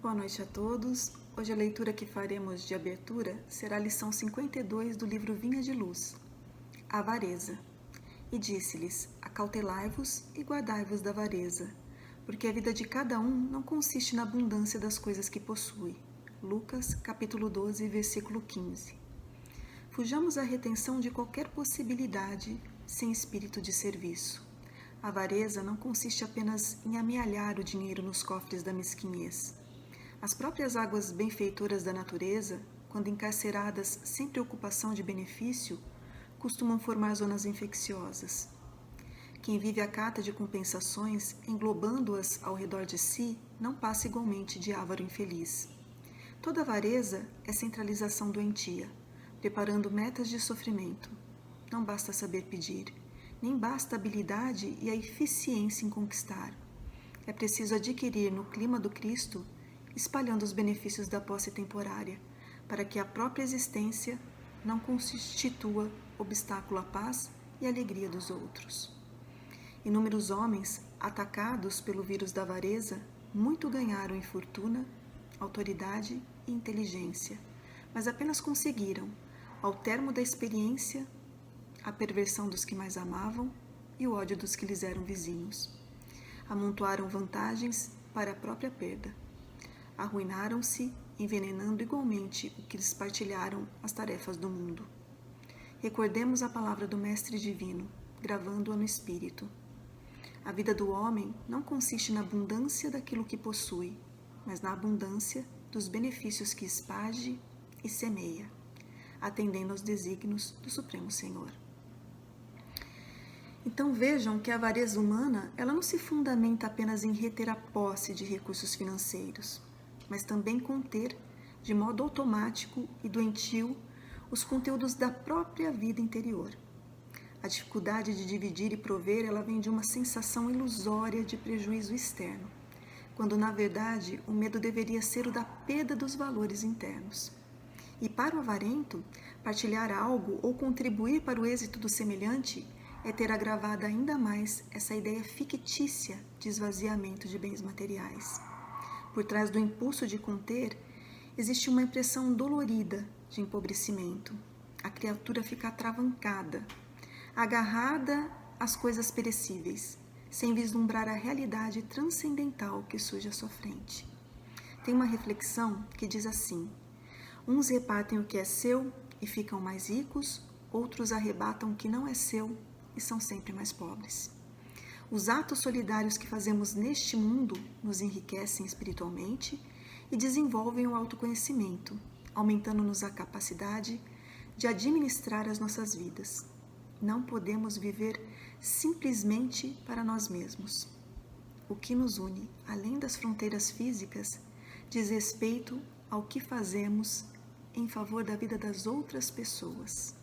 Boa noite a todos. Hoje a leitura que faremos de abertura será a lição 52 do livro Vinha de Luz, a avareza. E disse-lhes: acautelai-vos e guardai-vos da avareza, porque a vida de cada um não consiste na abundância das coisas que possui. Lucas, capítulo 12, versículo 15. Fujamos à retenção de qualquer possibilidade sem espírito de serviço. A avareza não consiste apenas em amealhar o dinheiro nos cofres da mesquinhez. As próprias águas benfeitoras da natureza, quando encarceradas sem preocupação de benefício, costumam formar zonas infecciosas. Quem vive à cata de compensações, englobando-as ao redor de si, não passa igualmente de avaro infeliz. Toda avareza é centralização doentia, preparando metas de sofrimento. Não basta saber pedir, nem basta a habilidade e a eficiência em conquistar. É preciso adquirir no clima do Cristo, espalhando os benefícios da posse temporária, para que a própria existência não constitua obstáculo à paz e à alegria dos outros. Inúmeros homens, atacados pelo vírus da avareza, muito ganharam em fortuna, autoridade e inteligência, mas apenas conseguiram, ao termo da experiência, a perversão dos que mais amavam e o ódio dos que lhes eram vizinhos. Amontoaram vantagens para a própria perda. Arruinaram-se, envenenando igualmente o que lhes partilharam as tarefas do mundo. Recordemos a palavra do Mestre Divino, gravando-a no espírito. A vida do homem não consiste na abundância daquilo que possui, mas na abundância dos benefícios que esparge e semeia, atendendo aos desígnios do Supremo Senhor. Então vejam que a avareza humana ela não se fundamenta apenas em reter a posse de recursos financeiros, mas também conter, de modo automático e doentio, os conteúdos da própria vida interior. A dificuldade de dividir e prover, ela vem de uma sensação ilusória de prejuízo externo, quando na verdade o medo deveria ser o da perda dos valores internos. E para o avarento, partilhar algo ou contribuir para o êxito do semelhante é ter agravado ainda mais essa ideia fictícia de esvaziamento de bens materiais. Por trás do impulso de conter, existe uma impressão dolorida de empobrecimento. A criatura fica atravancada, agarrada às coisas perecíveis, sem vislumbrar a realidade transcendental que surge à sua frente. Tem uma reflexão que diz assim: uns repartem o que é seu e ficam mais ricos, outros arrebatam o que não é seu e são sempre mais pobres. Os atos solidários que fazemos neste mundo nos enriquecem espiritualmente e desenvolvem o autoconhecimento, aumentando-nos a capacidade de administrar as nossas vidas. Não podemos viver simplesmente para nós mesmos. O que nos une, além das fronteiras físicas, diz respeito ao que fazemos em favor da vida das outras pessoas.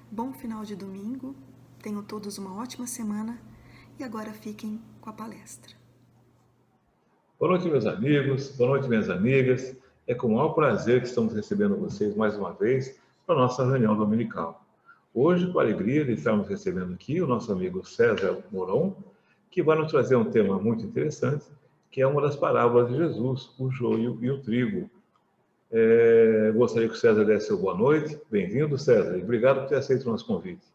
Bom final de domingo, tenham todos uma ótima semana e agora fiquem com a palestra. Boa noite, meus amigos, boa noite, minhas amigas. É com o maior prazer que estamos recebendo vocês mais uma vez para a nossa reunião dominical. Hoje, com a alegria de estarmos recebendo aqui o nosso amigo César Moron, que vai nos trazer um tema muito interessante, que é uma das parábolas de Jesus, o joio e o trigo. Gostaria que o César desse boa noite. Bem-vindo, César, e obrigado por ter aceito o nosso convite.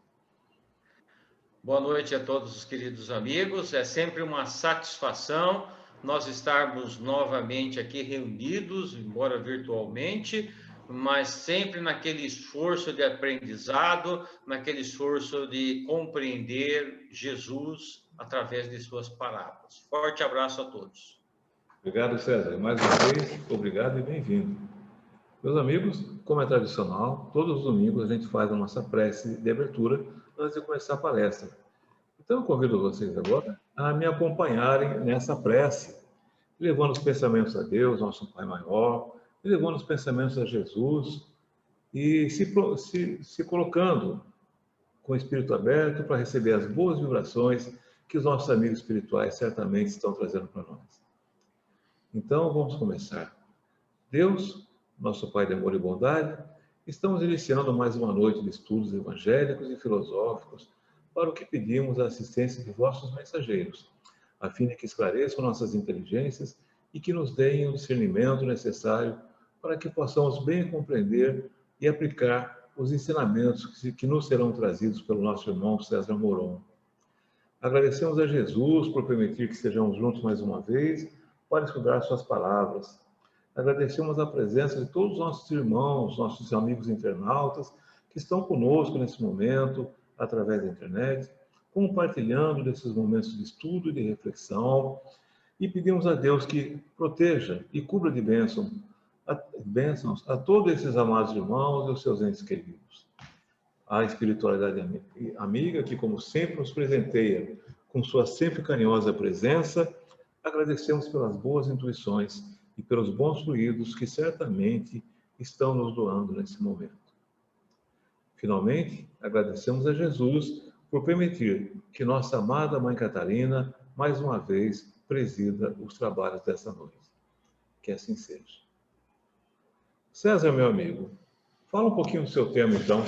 Boa noite a todos os queridos amigos. É sempre uma satisfação nós estarmos novamente aqui reunidos, embora virtualmente, mas sempre naquele esforço de aprendizado, naquele esforço de compreender Jesus através de suas parábolas. Forte abraço a todos. Obrigado, César. Mais uma vez, obrigado e bem-vindo. Meus amigos, como é tradicional, todos os domingos a gente faz a nossa prece de abertura antes de começar a palestra. Então, eu convido vocês agora a me acompanharem nessa prece, levando os pensamentos a Deus, nosso Pai maior, levando os pensamentos a Jesus e se colocando com o espírito aberto para receber as boas vibrações que os nossos amigos espirituais certamente estão trazendo para nós. Então, vamos começar. Deus, nosso Pai de amor e bondade, estamos iniciando mais uma noite de estudos evangélicos e filosóficos para o que pedimos a assistência de vossos mensageiros, a fim de que esclareçam nossas inteligências e que nos deem o discernimento necessário para que possamos bem compreender e aplicar os ensinamentos que nos serão trazidos pelo nosso irmão César Moron. Agradecemos a Jesus por permitir que estejamos juntos mais uma vez para estudar suas palavras. Agradecemos a presença de todos os nossos irmãos, nossos amigos internautas, que estão conosco nesse momento, através da internet, compartilhando desses momentos de estudo e de reflexão, e pedimos a Deus que proteja e cubra de bênçãos a todos esses amados irmãos e os seus entes queridos. A espiritualidade amiga, que como sempre nos presenteia com sua sempre carinhosa presença, agradecemos pelas boas intuições e pelos bons fluidos que certamente estão nos doando nesse momento. Finalmente, agradecemos a Jesus por permitir que nossa amada Mãe Catarina, mais uma vez, presida os trabalhos dessa noite. Que assim seja. César, meu amigo, fala um pouquinho do seu tema, então.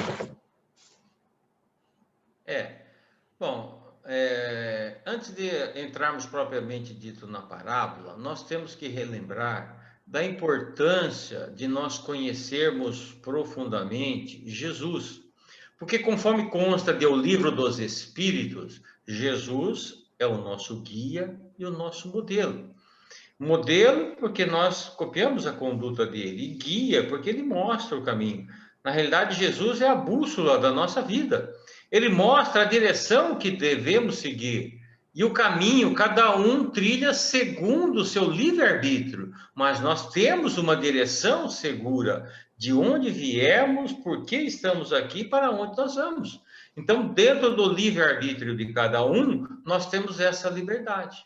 Antes de entrarmos propriamente dito na parábola, nós temos que relembrar da importância de nós conhecermos profundamente Jesus. Porque conforme consta do Livro dos Espíritos, Jesus é o nosso guia e o nosso modelo. Modelo porque nós copiamos a conduta dele, e guia porque ele mostra o caminho. Na realidade, Jesus é a bússola da nossa vida. Ele mostra a direção que devemos seguir. E o caminho, cada um trilha segundo o seu livre-arbítrio. Mas nós temos uma direção segura de onde viemos, por que estamos aqui, para onde nós vamos. Então, dentro do livre-arbítrio de cada um, nós temos essa liberdade.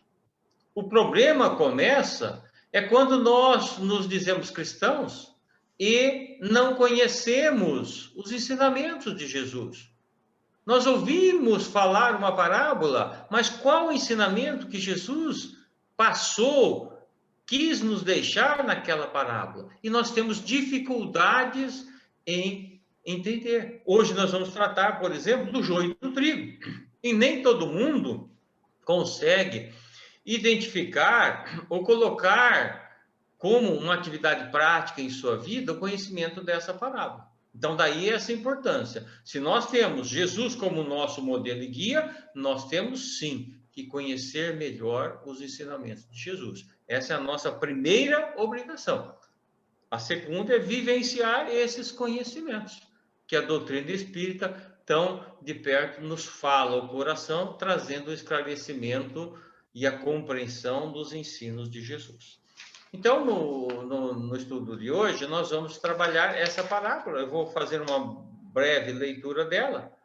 O problema começa quando nós nos dizemos cristãos e não conhecemos os ensinamentos de Jesus. Nós ouvimos falar uma parábola, mas qual o ensinamento que Jesus passou, quis nos deixar naquela parábola? E nós temos dificuldades em entender. Hoje nós vamos tratar, por exemplo, do joio e do trigo. E nem todo mundo consegue identificar ou colocar como uma atividade prática em sua vida o conhecimento dessa parábola. Então, daí essa importância. Se nós temos Jesus como nosso modelo e guia, nós temos, sim, que conhecer melhor os ensinamentos de Jesus. Essa é a nossa primeira obrigação. A segunda é vivenciar esses conhecimentos, que a doutrina espírita tão de perto nos fala ao coração, trazendo o esclarecimento e a compreensão dos ensinos de Jesus. Então, no estudo de hoje, nós vamos trabalhar essa parábola. Eu vou fazer uma breve leitura dela,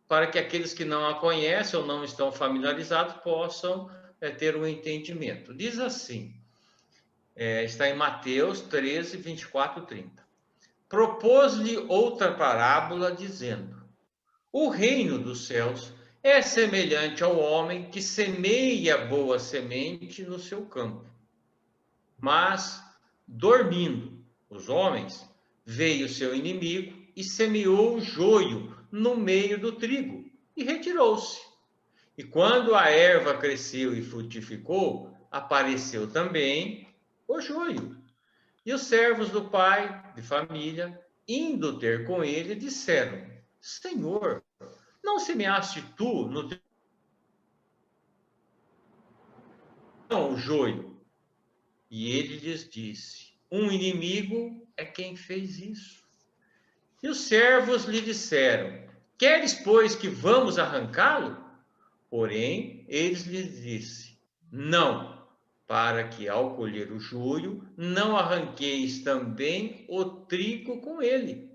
para que aqueles que não a conhecem ou não estão familiarizados possam ter um entendimento. Diz assim, está em Mateus 13, 24 e 30. Propôs-lhe outra parábola, dizendo: o reino dos céus é semelhante ao homem que semeia boa semente no seu campo. Mas, dormindo os homens, veio seu inimigo e semeou o joio no meio do trigo e retirou-se. E quando a erva cresceu e frutificou, apareceu também o joio. E os servos do pai de família, indo ter com ele, disseram: Senhor, não semeaste tu no teu o joio? E ele lhes disse: um inimigo é quem fez isso. E os servos lhe disseram: queres, pois, que vamos arrancá-lo? Porém, eles lhe disse: não, para que ao colher o joio, não arranqueis também o trigo com ele.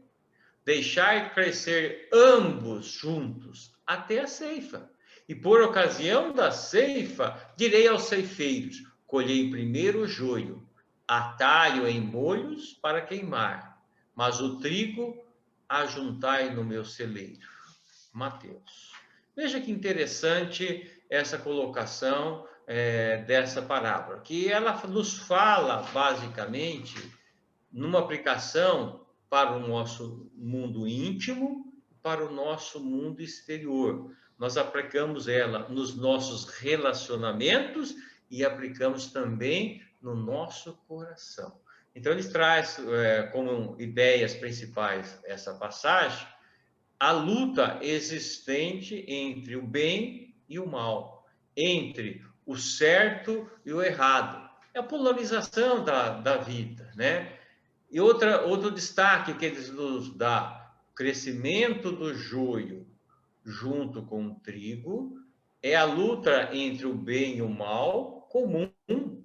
Deixai crescer ambos juntos até a ceifa. E por ocasião da ceifa, direi aos ceifeiros: colhei primeiro o joio, atai-o em molhos para queimar, mas o trigo ajuntai no meu celeiro. Mateus. Veja que interessante essa colocação dessa parábola, que ela nos fala, basicamente, numa aplicação para o nosso mundo íntimo, para o nosso mundo exterior. Nós aplicamos ela nos nossos relacionamentos e aplicamos também no nosso coração. Então, ele traz como ideias principais essa passagem, a luta existente entre o bem e o mal, entre o certo e o errado. É a polarização da vida, né? E outro destaque que eles nos dá, o crescimento do joio junto com o trigo, é a luta entre o bem e o mal comum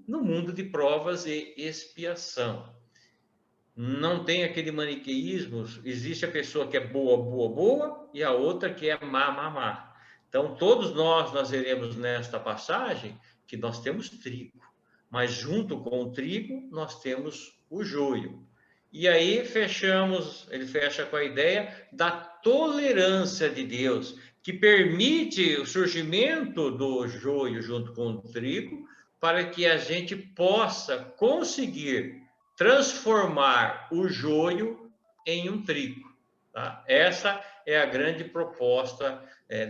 no mundo de provas e expiação. Não tem aquele maniqueísmo, existe a pessoa que é boa, boa, boa, e a outra que é má, má, má. Então, todos nós veremos nesta passagem que nós temos trigo, mas junto com o trigo, nós temos o joio. E aí ele fecha com a ideia da tolerância de Deus, que permite o surgimento do joio junto com o trigo, para que a gente possa conseguir transformar o joio em um trigo. Tá? Essa é a grande proposta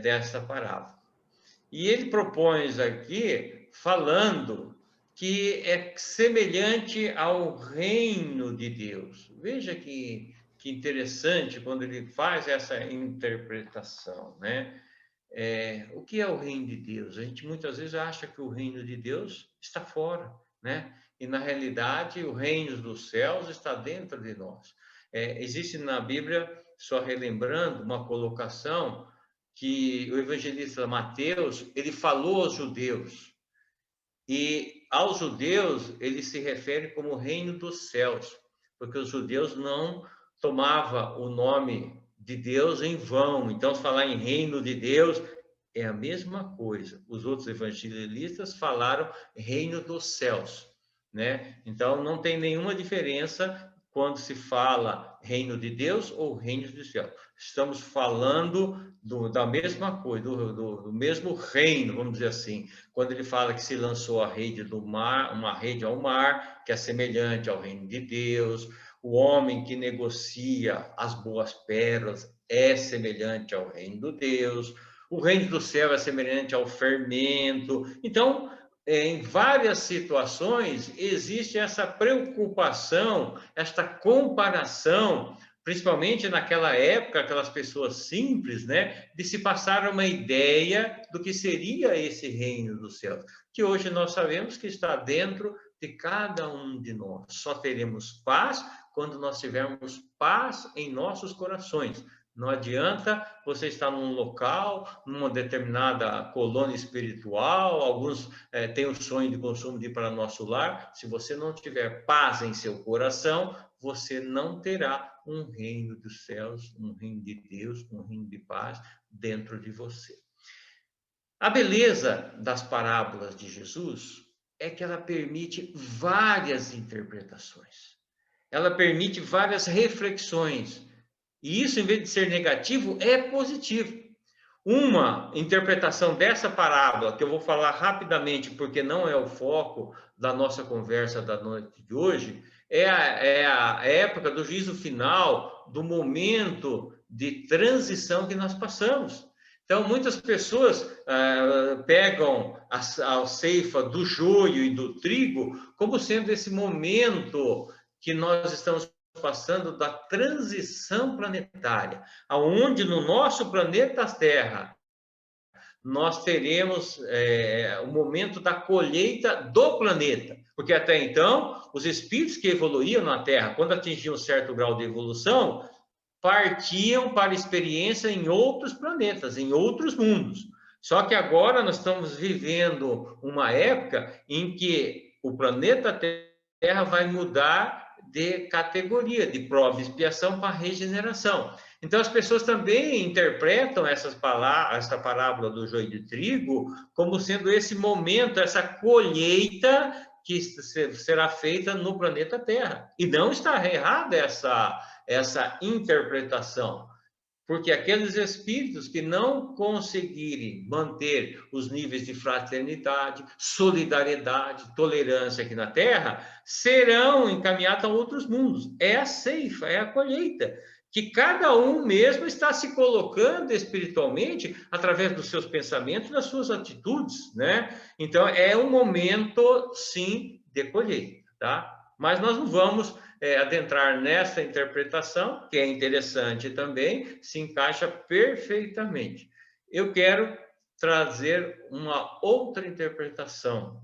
dessa parábola. E ele propõe aqui, falando que é semelhante ao reino de Deus. Veja que interessante quando ele faz essa interpretação, né? O que é o reino de Deus? A gente muitas vezes acha que o reino de Deus está fora, né? E, na realidade, o reino dos céus está dentro de nós. Existe na Bíblia, só relembrando, uma colocação que o evangelista Mateus, ele falou aos judeus. E aos judeus, ele se refere como reino dos céus, porque os judeus não tomavam o nome de Deus em vão. Então, falar em reino de Deus é a mesma coisa. Os outros evangelistas falaram reino dos céus, né? Então, não tem nenhuma diferença quando se fala reino de Deus ou reino dos céus. Estamos falando da mesma coisa, do mesmo reino, vamos dizer assim. Quando ele fala que se lançou a rede do mar, uma rede ao mar, que é semelhante ao reino de Deus, o homem que negocia as boas pérolas é semelhante ao reino de Deus, o reino do céu é semelhante ao fermento. Então, em várias situações, existe essa preocupação, esta comparação, principalmente naquela época, aquelas pessoas simples, né, de se passar uma ideia do que seria esse reino dos céus, que hoje nós sabemos que está dentro de cada um de nós. Só teremos paz quando nós tivermos paz em nossos corações. Não adianta você estar num local, numa determinada colônia espiritual, alguns têm o sonho de consumo de ir para nosso lar. Se você não tiver paz em seu coração, você não terá um reino dos céus, um reino de Deus, um reino de paz dentro de você. A beleza das parábolas de Jesus é que ela permite várias interpretações. Ela permite várias reflexões. E isso, em vez de ser negativo, é positivo. Uma interpretação dessa parábola, que eu vou falar rapidamente, porque não é o foco da nossa conversa da noite de hoje, é a época do juízo final, do momento de transição que nós passamos. Então, muitas pessoas pegam a ceifa do joio e do trigo como sendo esse momento que nós estamos passando da transição planetária, aonde no nosso planeta Terra nós teremos o momento da colheita do planeta, porque até então os espíritos que evoluíam na Terra, quando atingiam um certo grau de evolução, partiam para experiência em outros planetas, em outros mundos. Só que agora nós estamos vivendo uma época em que o planeta Terra vai mudar de categoria, de prova e expiação para regeneração. Então, as pessoas também interpretam essa parábola do joio de trigo como sendo esse momento, essa colheita que será feita no planeta Terra. E não está errada essa interpretação, porque aqueles espíritos que não conseguirem manter os níveis de fraternidade, solidariedade, tolerância aqui na Terra, serão encaminhados a outros mundos. É a ceifa, é a colheita, que cada um mesmo está se colocando espiritualmente através dos seus pensamentos e das suas atitudes, né? Então, é um momento, sim, de colheita, tá? Mas nós não vamos adentrar nessa interpretação, que é interessante também, se encaixa perfeitamente. Eu quero trazer uma outra interpretação,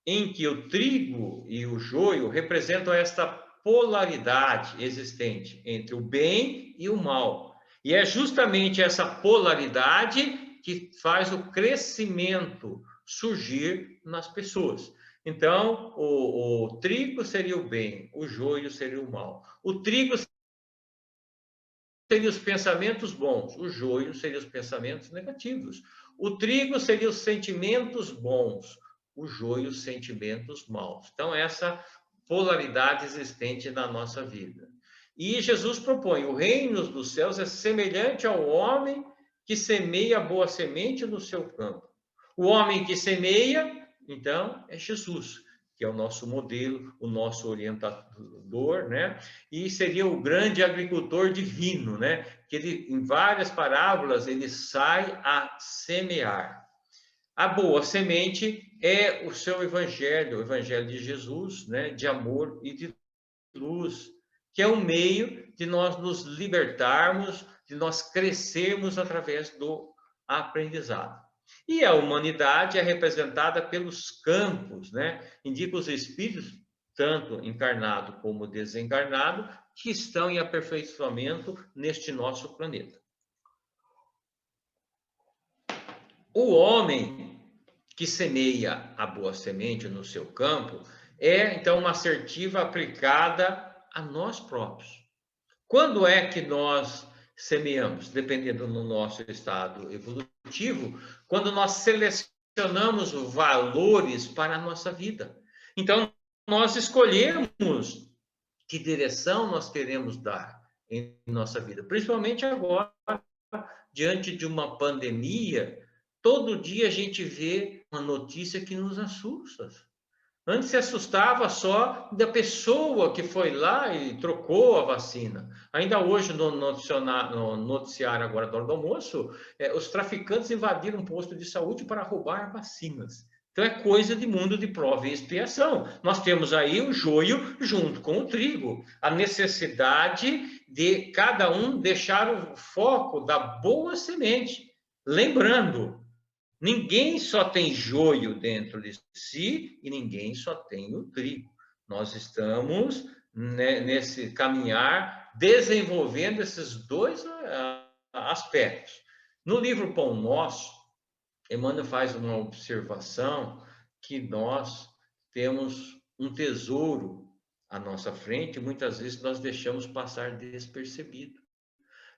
em que o trigo e o joio representam esta polaridade existente entre o bem e o mal. E é justamente essa polaridade que faz o crescimento surgir nas pessoas. Então, o trigo seria o bem, o joio seria o mal. O trigo seria os pensamentos bons, o joio seria os pensamentos negativos. O trigo seria os sentimentos bons, o joio os sentimentos maus. Então, essa polaridade existente na nossa vida. E Jesus propõe: o reino dos céus é semelhante ao homem que semeia boa semente no seu campo. O homem que semeia, então, é Jesus, que é o nosso modelo, o nosso orientador, né? E seria o grande agricultor divino, né? Que ele, em várias parábolas, ele sai a semear. A boa semente é o seu evangelho, o evangelho de Jesus, né? De amor e de luz, que é um meio de nós nos libertarmos, de nós crescermos através do aprendizado. E a humanidade é representada pelos campos, né? Indica os espíritos, tanto encarnado como desencarnado, que estão em aperfeiçoamento neste nosso planeta. O homem que semeia a boa semente no seu campo é, então, uma assertiva aplicada a nós próprios. Quando é que nós semeamos? Dependendo do nosso estado evolutivo, quando nós selecionamos valores para a nossa vida. Então, nós escolhemos que direção nós queremos dar em nossa vida, principalmente agora, diante de uma pandemia. Todo dia a gente vê uma notícia que nos assusta. Antes se assustava só da pessoa que foi lá e trocou a vacina. Ainda hoje, no noticiário agora da hora do almoço, os traficantes invadiram um posto de saúde para roubar vacinas. Então é coisa de mundo de prova e expiação. Nós temos aí o joio junto com o trigo. A necessidade de cada um deixar o foco da boa semente. Lembrando, ninguém só tem joio dentro de si e ninguém só tem o trigo. Nós estamos nesse caminhar desenvolvendo esses dois aspectos. No livro Pão Nosso, Emmanuel faz uma observação que nós temos um tesouro à nossa frente e muitas vezes nós deixamos passar despercebido.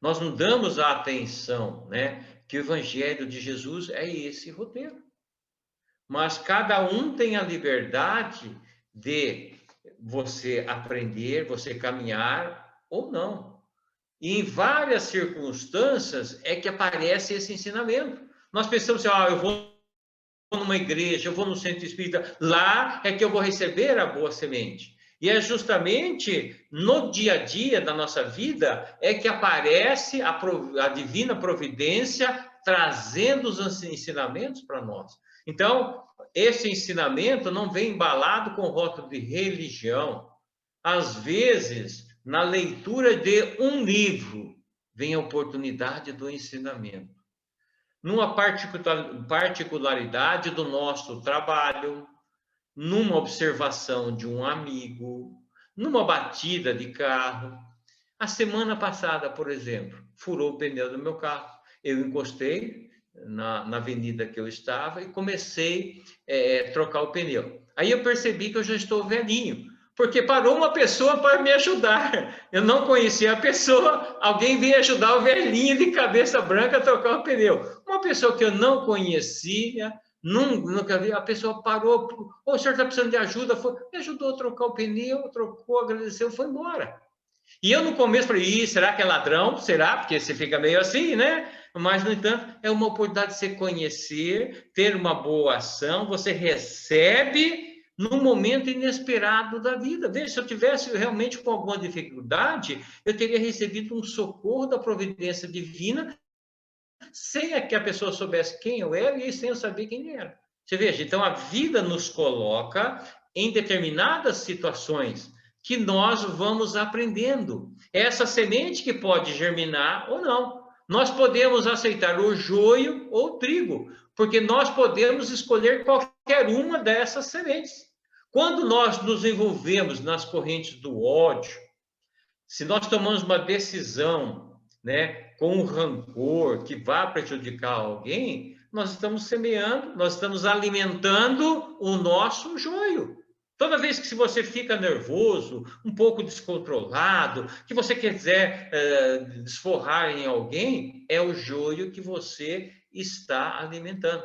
Nós não damos a atenção, né, que o Evangelho de Jesus é esse roteiro. Mas cada um tem a liberdade de você aprender, você caminhar ou não. E em várias circunstâncias é que aparece esse ensinamento. Nós pensamos assim, eu vou numa igreja, eu vou no centro espírita, lá é que eu vou receber a boa semente. E é justamente no dia a dia da nossa vida é que aparece a divina providência trazendo os ensinamentos para nós. Então, esse ensinamento não vem embalado com rótulo de religião. Às vezes, na leitura de um livro, vem a oportunidade do ensinamento. Numa particularidade do nosso trabalho, numa observação de um amigo, numa batida de carro. A semana passada, por exemplo, furou o pneu do meu carro. Eu encostei na avenida que eu estava e comecei a trocar o pneu. Aí eu percebi que eu já estou velhinho, porque parou uma pessoa para me ajudar. Eu não conhecia a pessoa, alguém veio ajudar o velhinho de cabeça branca a trocar o pneu. Uma pessoa que eu não conhecia, nunca vi, a pessoa parou, o senhor está precisando de ajuda? Me ajudou a trocar o pneu, trocou, agradeceu, foi embora. E eu no começo falei, será que é ladrão? Será? Porque você fica meio assim, né? Mas, no entanto, é uma oportunidade de você conhecer, ter uma boa ação, você recebe num momento inesperado da vida. Veja, se eu tivesse realmente com alguma dificuldade, eu teria recebido um socorro da providência divina sem que a pessoa soubesse quem eu era e sem eu saber quem era. Você veja, então a vida nos coloca em determinadas situações que nós vamos aprendendo. Essa semente que pode germinar ou não. Nós podemos aceitar o joio ou o trigo, porque nós podemos escolher qualquer uma dessas sementes. Quando nós nos envolvemos nas correntes do ódio, se nós tomamos uma decisão, né, com rancor que vá prejudicar alguém, nós estamos semeando, nós estamos alimentando o nosso joio. Toda vez que você fica nervoso, um pouco descontrolado, que você quiser desforrar em alguém, é o joio que você está alimentando.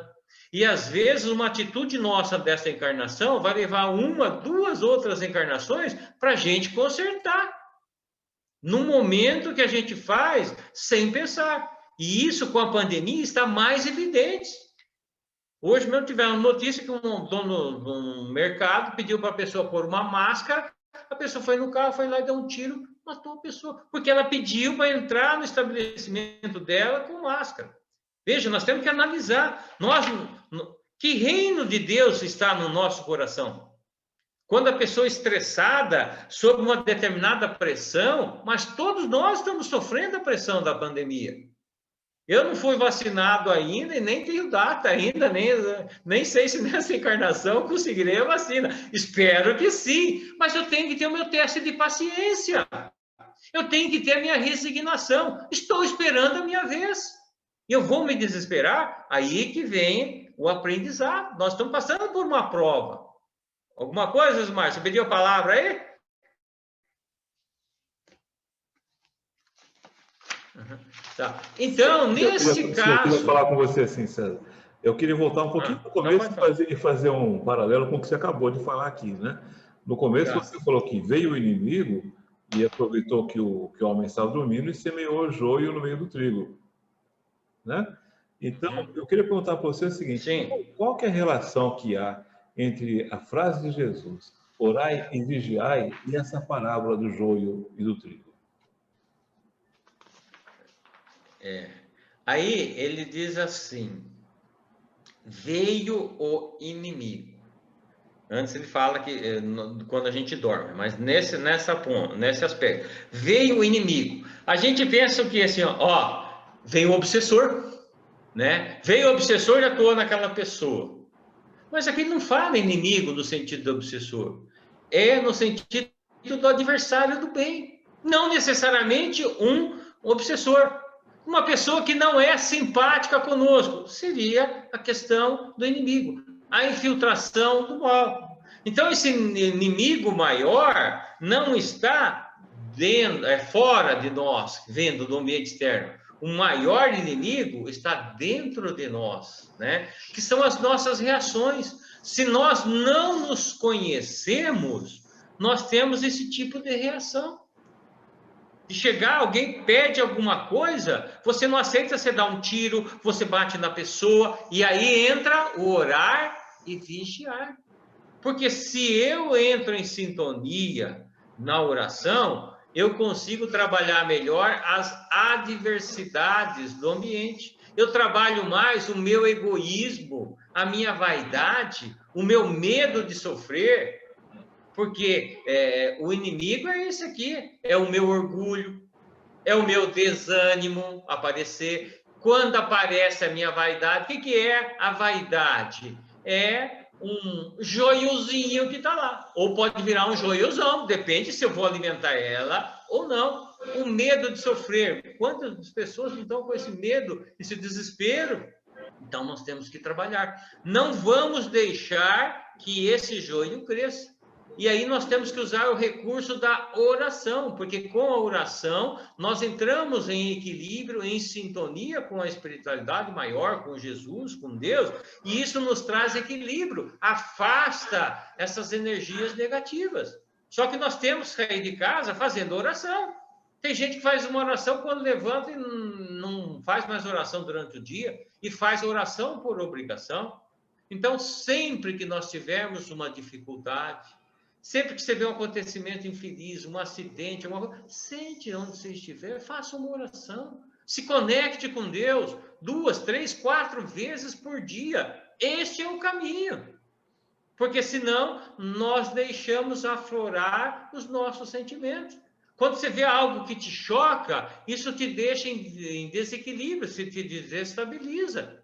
E às vezes uma atitude nossa dessa encarnação vai levar uma, duas outras encarnações para a gente consertar. Num momento que a gente faz sem pensar. E isso com a pandemia está mais evidente. Hoje mesmo tivemos notícia que um dono de um mercado pediu para a pessoa pôr uma máscara, a pessoa foi no carro, foi lá e deu um tiro, matou a pessoa, porque ela pediu para entrar no estabelecimento dela com máscara. Veja, nós temos que analisar, que reino de Deus está no nosso coração? Quando a pessoa é estressada, sob uma determinada pressão, mas todos nós estamos sofrendo a pressão da pandemia. Eu não fui vacinado ainda e nem tenho data ainda, nem sei se nessa encarnação conseguirei a vacina. Espero que sim, mas eu tenho que ter o meu teste de paciência. Eu tenho que ter a minha resignação. Estou esperando a minha vez. Eu vou me desesperar? Aí que vem o aprendizado. Nós estamos passando por uma prova. Alguma coisa, Osmar? Você pediu a palavra aí? Tá. Então, nesse caso... Eu queria falar com você assim, César. Eu queria voltar um pouquinho no começo e fazer um paralelo com o que você acabou de falar aqui, né? No começo você falou que veio o inimigo e aproveitou que o homem estava dormindo e semeou o joio no meio do trigo, né? Então, eu queria perguntar para você o seguinte: qual que é a relação que há entre a frase de Jesus, orai e vigiai, e essa parábola do joio e do trigo? Aí ele diz assim, veio o inimigo. Antes ele fala que quando a gente dorme, mas nesse aspecto, veio o inimigo. A gente pensa que assim, veio o obsessor, né? Veio o obsessor e atuou naquela pessoa. Mas aqui não fala inimigo no sentido do obsessor. É no sentido do adversário do bem. Não necessariamente um obsessor. Uma pessoa que não é simpática conosco. Seria a questão do inimigo. A infiltração do mal. Então, esse inimigo maior não está fora de nós, vendo do ambiente externo. O maior inimigo está dentro de nós, né? Que são as nossas reações. Se nós não nos conhecemos, nós temos esse tipo de reação. De chegar, alguém pede alguma coisa, você não aceita, você dá um tiro, você bate na pessoa, e aí entra o orar e vigiar. Porque se eu entro em sintonia na oração, eu consigo trabalhar melhor as adversidades do ambiente. Eu trabalho mais o meu egoísmo, a minha vaidade, o meu medo de sofrer, porque o inimigo é esse aqui, é o meu orgulho, é o meu desânimo aparecer. Quando aparece a minha vaidade, o que é a vaidade? É um joiozinho que está lá. Ou pode virar um joiozão, depende se eu vou alimentar ela ou não. O medo de sofrer. Quantas pessoas não estão com esse medo, esse desespero? Então, nós temos que trabalhar. Não vamos deixar que esse joio cresça. E aí nós temos que usar o recurso da oração, porque com a oração nós entramos em equilíbrio, em sintonia com a espiritualidade maior, com Jesus, com Deus, e isso nos traz equilíbrio, afasta essas energias negativas. Só que nós temos que sair de casa fazendo oração. Tem gente que faz uma oração quando levanta e não faz mais oração durante o dia, e faz oração por obrigação. Então, sempre que nós tivermos uma dificuldade, sempre que você vê um acontecimento infeliz, um acidente, sente onde você estiver, faça uma oração. Se conecte com Deus 2, 3, 4 vezes por dia. Este é o caminho. Porque senão nós deixamos aflorar os nossos sentimentos. Quando você vê algo que te choca, isso te deixa em desequilíbrio, se te desestabiliza.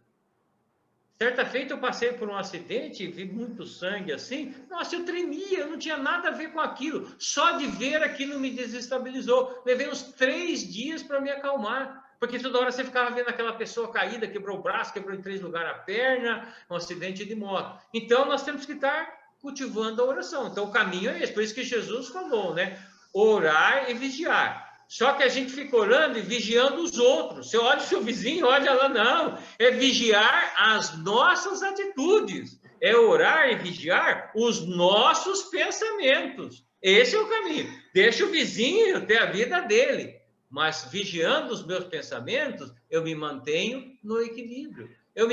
Certa feita eu passei por um acidente, vi muito sangue assim. Nossa, eu tremia, eu não tinha nada a ver com aquilo. Só de ver aquilo me desestabilizou. Levei uns 3 dias para me acalmar. Porque toda hora você ficava vendo aquela pessoa caída, quebrou o braço, quebrou em 3 lugares a perna, um acidente de moto. Então, nós temos que estar cultivando a oração. Então, o caminho é esse. Por isso que Jesus falou, né? Orar e vigiar. Só que a gente fica orando e vigiando os outros. Você olha o seu vizinho, olha lá, não. É vigiar as nossas atitudes. É orar e vigiar os nossos pensamentos. Esse é o caminho. Deixa o vizinho ter a vida dele. Mas vigiando os meus pensamentos, eu me mantenho no equilíbrio. Eu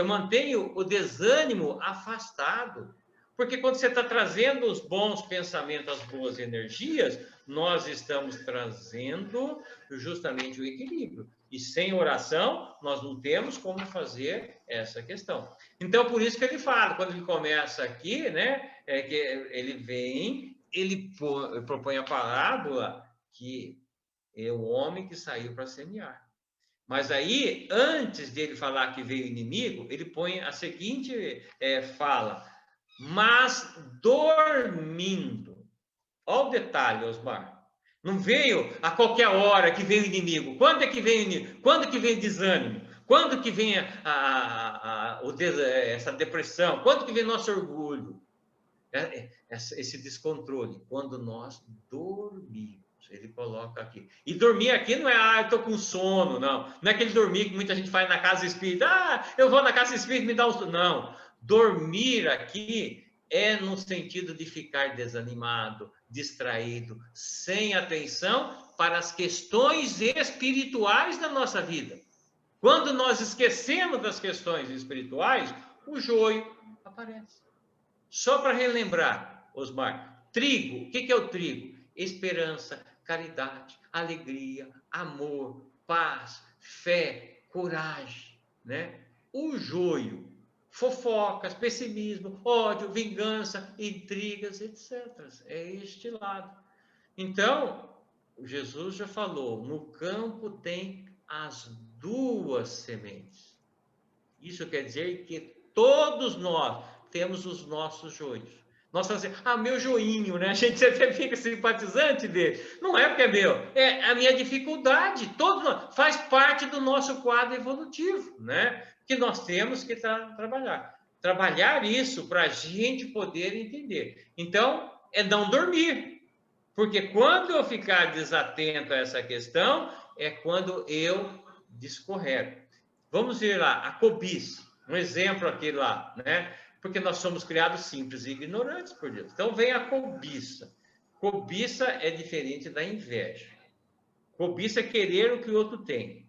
mantenho o desânimo afastado. Porque quando você está trazendo os bons pensamentos, as boas energias, nós estamos trazendo justamente o equilíbrio. E sem oração, nós não temos como fazer essa questão. Então, por isso que ele fala, quando ele começa aqui, né, que ele vem, ele propõe a parábola que é o homem que saiu para semear. Mas aí, antes dele falar que veio inimigo, ele põe a seguinte fala: mas dormindo. Olha o detalhe, Osmar. Não veio a qualquer hora que veio o inimigo. Quando é que vem o inimigo? Quando que vem o desânimo? Quando que vem essa depressão? Quando que vem nosso orgulho? Esse descontrole. Quando nós dormimos. Ele coloca aqui. E dormir aqui não é, eu estou com sono, não. Não é aquele dormir que muita gente faz na casa espírita. Eu vou na casa espírita e me dá um sono. Não. Dormir aqui é no sentido de ficar desanimado, distraído, sem atenção para as questões espirituais da nossa vida. Quando nós esquecemos das questões espirituais, o joio aparece. Só para relembrar, Osmar, trigo, o que é o trigo? Esperança, caridade, alegria, amor, paz, fé, coragem, né? O joio, fofocas, pessimismo, ódio, vingança, intrigas, etc. É este lado. Então, Jesus já falou, no campo tem as 2 sementes. Isso quer dizer que todos nós temos os nossos joios. Nós falamos assim, meu joinho, né? A gente até fica simpatizante dele. Não é porque é meu, é a minha dificuldade. Faz parte do nosso quadro evolutivo, né? Que nós temos que trabalhar. Trabalhar isso para a gente poder entender. Então, é não dormir. Porque quando eu ficar desatento a essa questão, é quando eu descorrego. Vamos ver lá, a cobiça. Um exemplo aqui lá, né? Porque nós somos criados simples e ignorantes por Deus. Então vem a cobiça. Cobiça é diferente da inveja. Cobiça é querer o que o outro tem.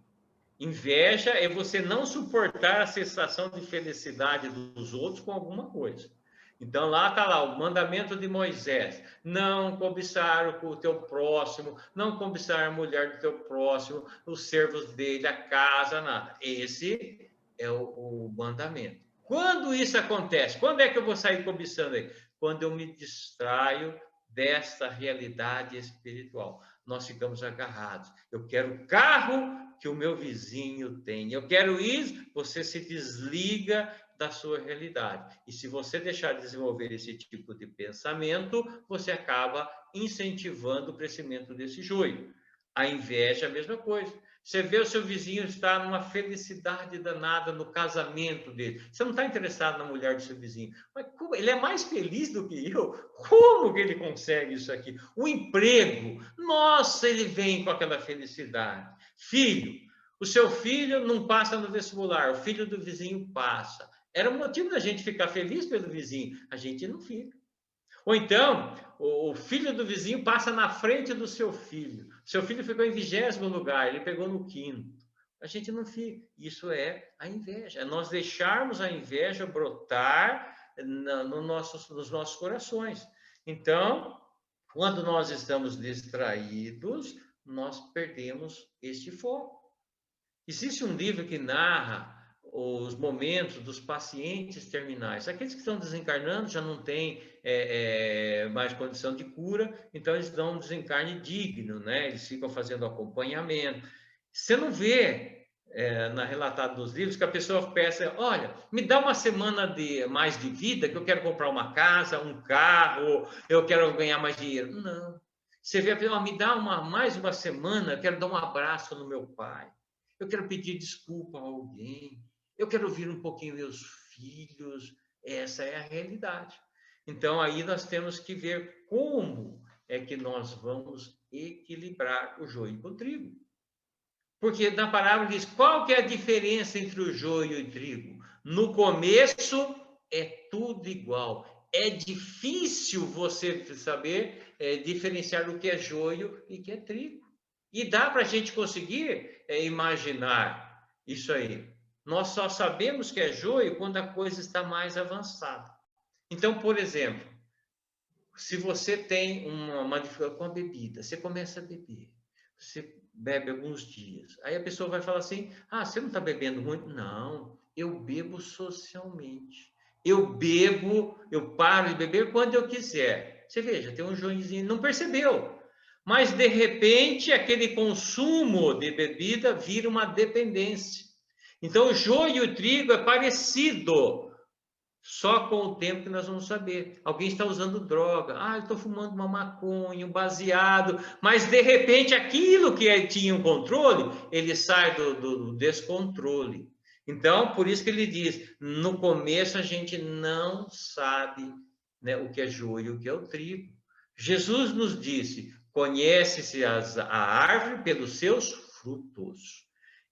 Inveja é você não suportar a sensação de felicidade dos outros com alguma coisa. Então lá está lá o mandamento de Moisés: não cobiçar o teu próximo, não cobiçar a mulher do teu próximo, os servos dele, a casa, nada. Esse é o mandamento. Quando isso acontece? Quando é que eu vou sair cobiçando aí? Quando eu me distraio desta realidade espiritual. Nós ficamos agarrados. Eu quero o carro que o meu vizinho tem. Eu quero isso. Você se desliga da sua realidade. E se você deixar de desenvolver esse tipo de pensamento, você acaba incentivando o crescimento desse joio. A inveja é a mesma coisa. Você vê o seu vizinho estar numa felicidade danada no casamento dele. Você não está interessado na mulher do seu vizinho. Mas como? Ele é mais feliz do que eu? Como que ele consegue isso aqui? O emprego. Nossa, ele vem com aquela felicidade. Filho. O seu filho não passa no vestibular. O filho do vizinho passa. Era um motivo da gente ficar feliz pelo vizinho. A gente não fica. Ou então, o filho do vizinho passa na frente do seu filho. Seu filho ficou em 20º lugar, ele pegou no 5º. A gente não fica. Isso é a inveja. É nós deixarmos a inveja brotar nos nossos corações. Então, quando nós estamos distraídos, nós perdemos este foco. Existe um livro que narra os momentos dos pacientes terminais. Aqueles que estão desencarnando já não têm mais condição de cura, então eles dão um desencarne digno, né? Eles ficam fazendo acompanhamento. Você não vê na relatada dos livros que a pessoa peça, olha, me dá uma semana mais de vida, que eu quero comprar uma casa, um carro, eu quero ganhar mais dinheiro. Não. Você vê a pessoa, me dá mais uma semana, eu quero dar um abraço no meu pai, eu quero pedir desculpa a alguém, eu quero ouvir um pouquinho meus filhos. Essa é a realidade. Então, aí nós temos que ver como é que nós vamos equilibrar o joio com o trigo. Porque na parábola diz, qual que é a diferença entre o joio e o trigo? No começo é tudo igual. É difícil você saber diferenciar o que é joio e o que é trigo. E dá para a gente conseguir imaginar isso aí. Nós só sabemos que é joio quando a coisa está mais avançada. Então, por exemplo, se você tem uma dificuldade com a bebida, você começa a beber, você bebe alguns dias, aí a pessoa vai falar assim, você não está bebendo muito? Não, eu bebo socialmente. Eu bebo, eu paro de beber quando eu quiser. Você veja, tem um joinzinho, não percebeu. Mas, de repente, aquele consumo de bebida vira uma dependência. Então, o joio e o trigo é parecido. Só com o tempo que nós vamos saber. Alguém está usando droga. Eu estou fumando uma maconha, um baseado. Mas, de repente, aquilo que tinha um controle, ele sai do descontrole. Então, por isso que ele diz, no começo a gente não sabe, né, o que é joio e o que é o trigo. Jesus nos disse, conhece-se a árvore pelos seus frutos.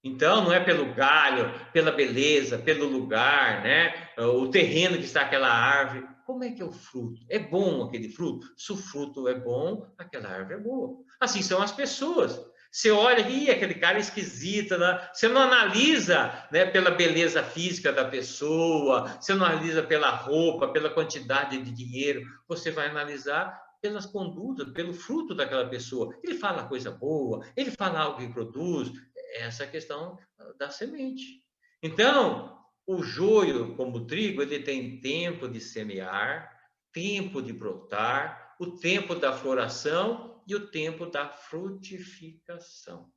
Então, não é pelo galho, pela beleza, pelo lugar, né? O terreno que está aquela árvore. Como é que é o fruto? É bom aquele fruto? Se o fruto é bom, aquela árvore é boa. Assim são as pessoas. Você olha e aquele cara é esquisito, né? Você não analisa, né, pela beleza física da pessoa, você não analisa pela roupa, pela quantidade de dinheiro, você vai analisar pelas condutas, pelo fruto daquela pessoa. Ele fala coisa boa, ele fala algo que produz, essa questão da semente. Então, o joio, como o trigo, ele tem tempo de semear, tempo de brotar, o tempo da floração e o tempo da frutificação.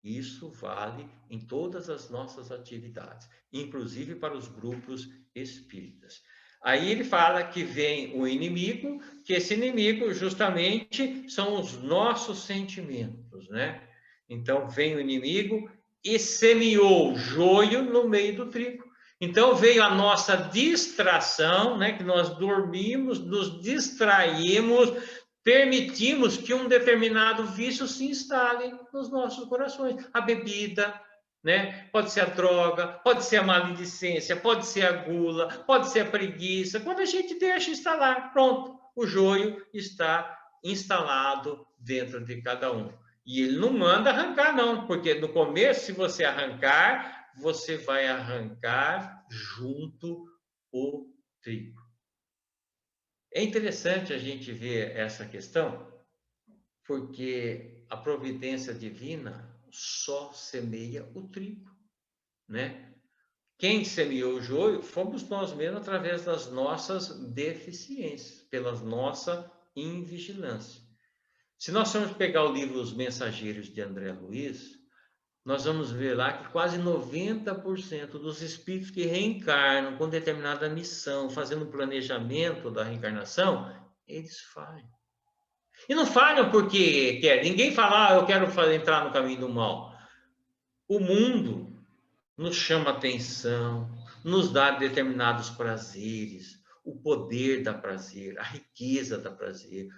Isso vale em todas as nossas atividades, inclusive para os grupos espíritas. Aí ele fala que vem o inimigo, que esse inimigo justamente são os nossos sentimentos, né? Então, vem o inimigo e semeou joio no meio do trigo. Então, veio a nossa distração, né? Que nós dormimos, nos distraímos, permitimos que um determinado vício se instale nos nossos corações. A bebida, né? Pode ser a droga, pode ser a maledicência, pode ser a gula, pode ser a preguiça. Quando a gente deixa instalar, pronto, o joio está instalado dentro de cada um. E ele não manda arrancar, não, porque no começo, se você arrancar, você vai arrancar junto o trigo. É interessante a gente ver essa questão, porque a providência divina só semeia o trigo, né? Quem semeou o joio fomos nós mesmos através das nossas deficiências, pela nossa invigilância. Se nós formos pegar o livro Os Mensageiros de André Luiz, nós vamos ver lá que quase 90% dos espíritos que reencarnam com determinada missão, fazendo um planejamento da reencarnação, eles falham. E não falham porque querem. Ninguém fala, eu quero entrar no caminho do mal. O mundo nos chama atenção, nos dá determinados prazeres, o poder dá prazer, a riqueza dá prazer,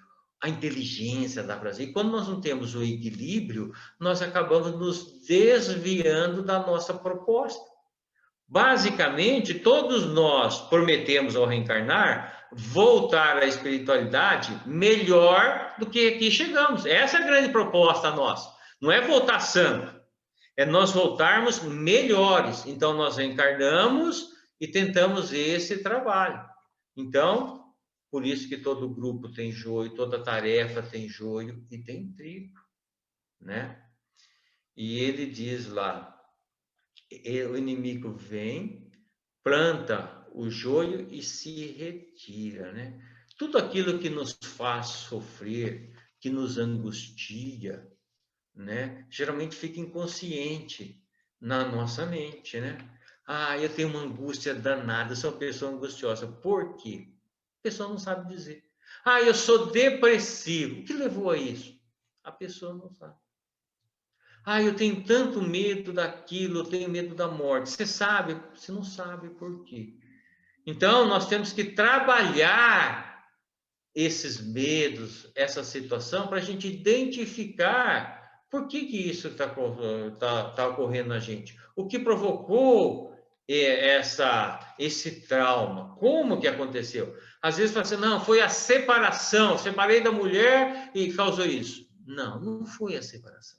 a inteligência dá prazer. E quando nós não temos o equilíbrio, nós acabamos nos desviando da nossa proposta. Basicamente, todos nós prometemos ao reencarnar voltar à espiritualidade melhor do que aqui chegamos. Essa é a grande proposta nossa. Não é voltar santo, é nós voltarmos melhores. Então, nós reencarnamos e tentamos esse trabalho. Então, por isso que todo grupo tem joio, toda tarefa tem joio e tem trigo, né? E ele diz lá, o inimigo vem, planta o joio e se retira, né? Tudo aquilo que nos faz sofrer, que nos angustia, né? Geralmente fica inconsciente na nossa mente, né? Ah, eu tenho uma angústia danada, sou uma pessoa angustiosa. Por quê? A pessoa não sabe dizer. Ah, eu sou depressivo. O que levou a isso? A pessoa não sabe. Ah, eu tenho tanto medo daquilo, eu tenho medo da morte. Você sabe? Você não sabe por quê. Então, nós temos que trabalhar esses medos, essa situação, para a gente identificar por que isso está ocorrendo na gente. O que provocou esse trauma? Como que aconteceu? Às vezes fala assim, não, foi a separação, separei da mulher e causou isso. Não, não foi a separação.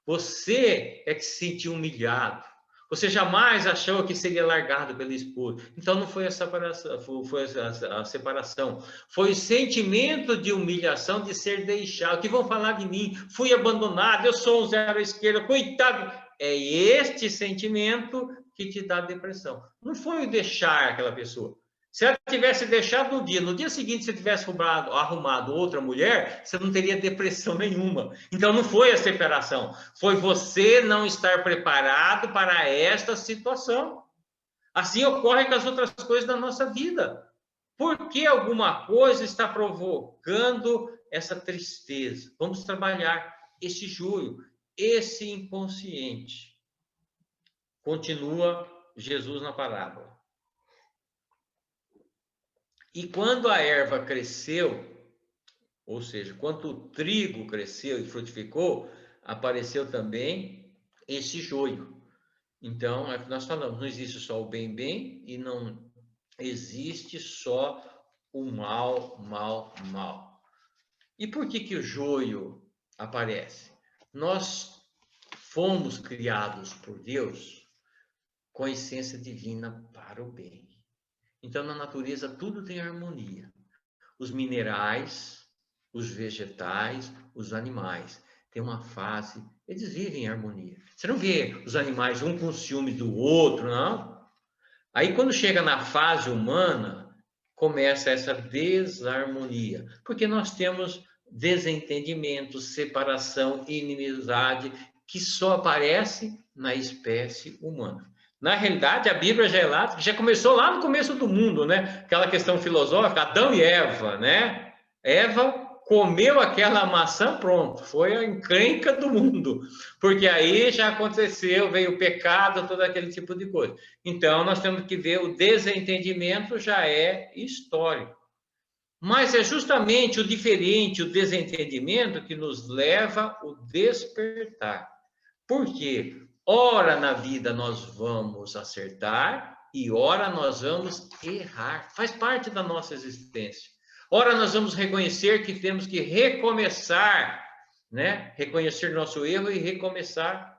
Você é que se sentiu humilhado. Você jamais achou que seria largado pelo esposo. Então não foi a separação, foi a separação. Foi o sentimento de humilhação de ser deixado. O que vão falar de mim? Fui abandonado, eu sou um zero à esquerda, coitado. É este sentimento que te dá depressão. Não foi o deixar aquela pessoa. Se ela tivesse deixado no dia seguinte, se tivesse arrumado outra mulher, você não teria depressão nenhuma. Então não foi a separação, foi você não estar preparado para esta situação. Assim ocorre com as outras coisas da nossa vida. Por que alguma coisa está provocando essa tristeza? Vamos trabalhar esse joio, esse inconsciente. Continua Jesus na parábola. E quando a erva cresceu, ou seja, quando o trigo cresceu e frutificou, apareceu também esse joio. Então, é o que nós falamos, não existe só o bem e não existe só o mal. E por que o joio aparece? Nós fomos criados por Deus com a essência divina para o bem. Então, na natureza, tudo tem harmonia. Os minerais, os vegetais, os animais. Tem uma fase, eles vivem em harmonia. Você não vê os animais um com ciúme do outro, não. Aí, quando chega na fase humana, começa essa desarmonia. Porque nós temos desentendimento, separação, inimizade, que só aparece na espécie humana. Na realidade, a Bíblia já relata que já começou lá no começo do mundo, né? Aquela questão filosófica, Adão e Eva, né? Eva comeu aquela maçã, pronto, foi a encrenca do mundo, porque aí já aconteceu, veio o pecado, todo aquele tipo de coisa. Então, nós temos que ver o desentendimento já é histórico. Mas é justamente o diferente, o desentendimento, que nos leva ao despertar. Por quê? Ora na vida nós vamos acertar e ora nós vamos errar. Faz parte da nossa existência. Ora nós vamos reconhecer que temos que recomeçar, né? Reconhecer nosso erro e recomeçar.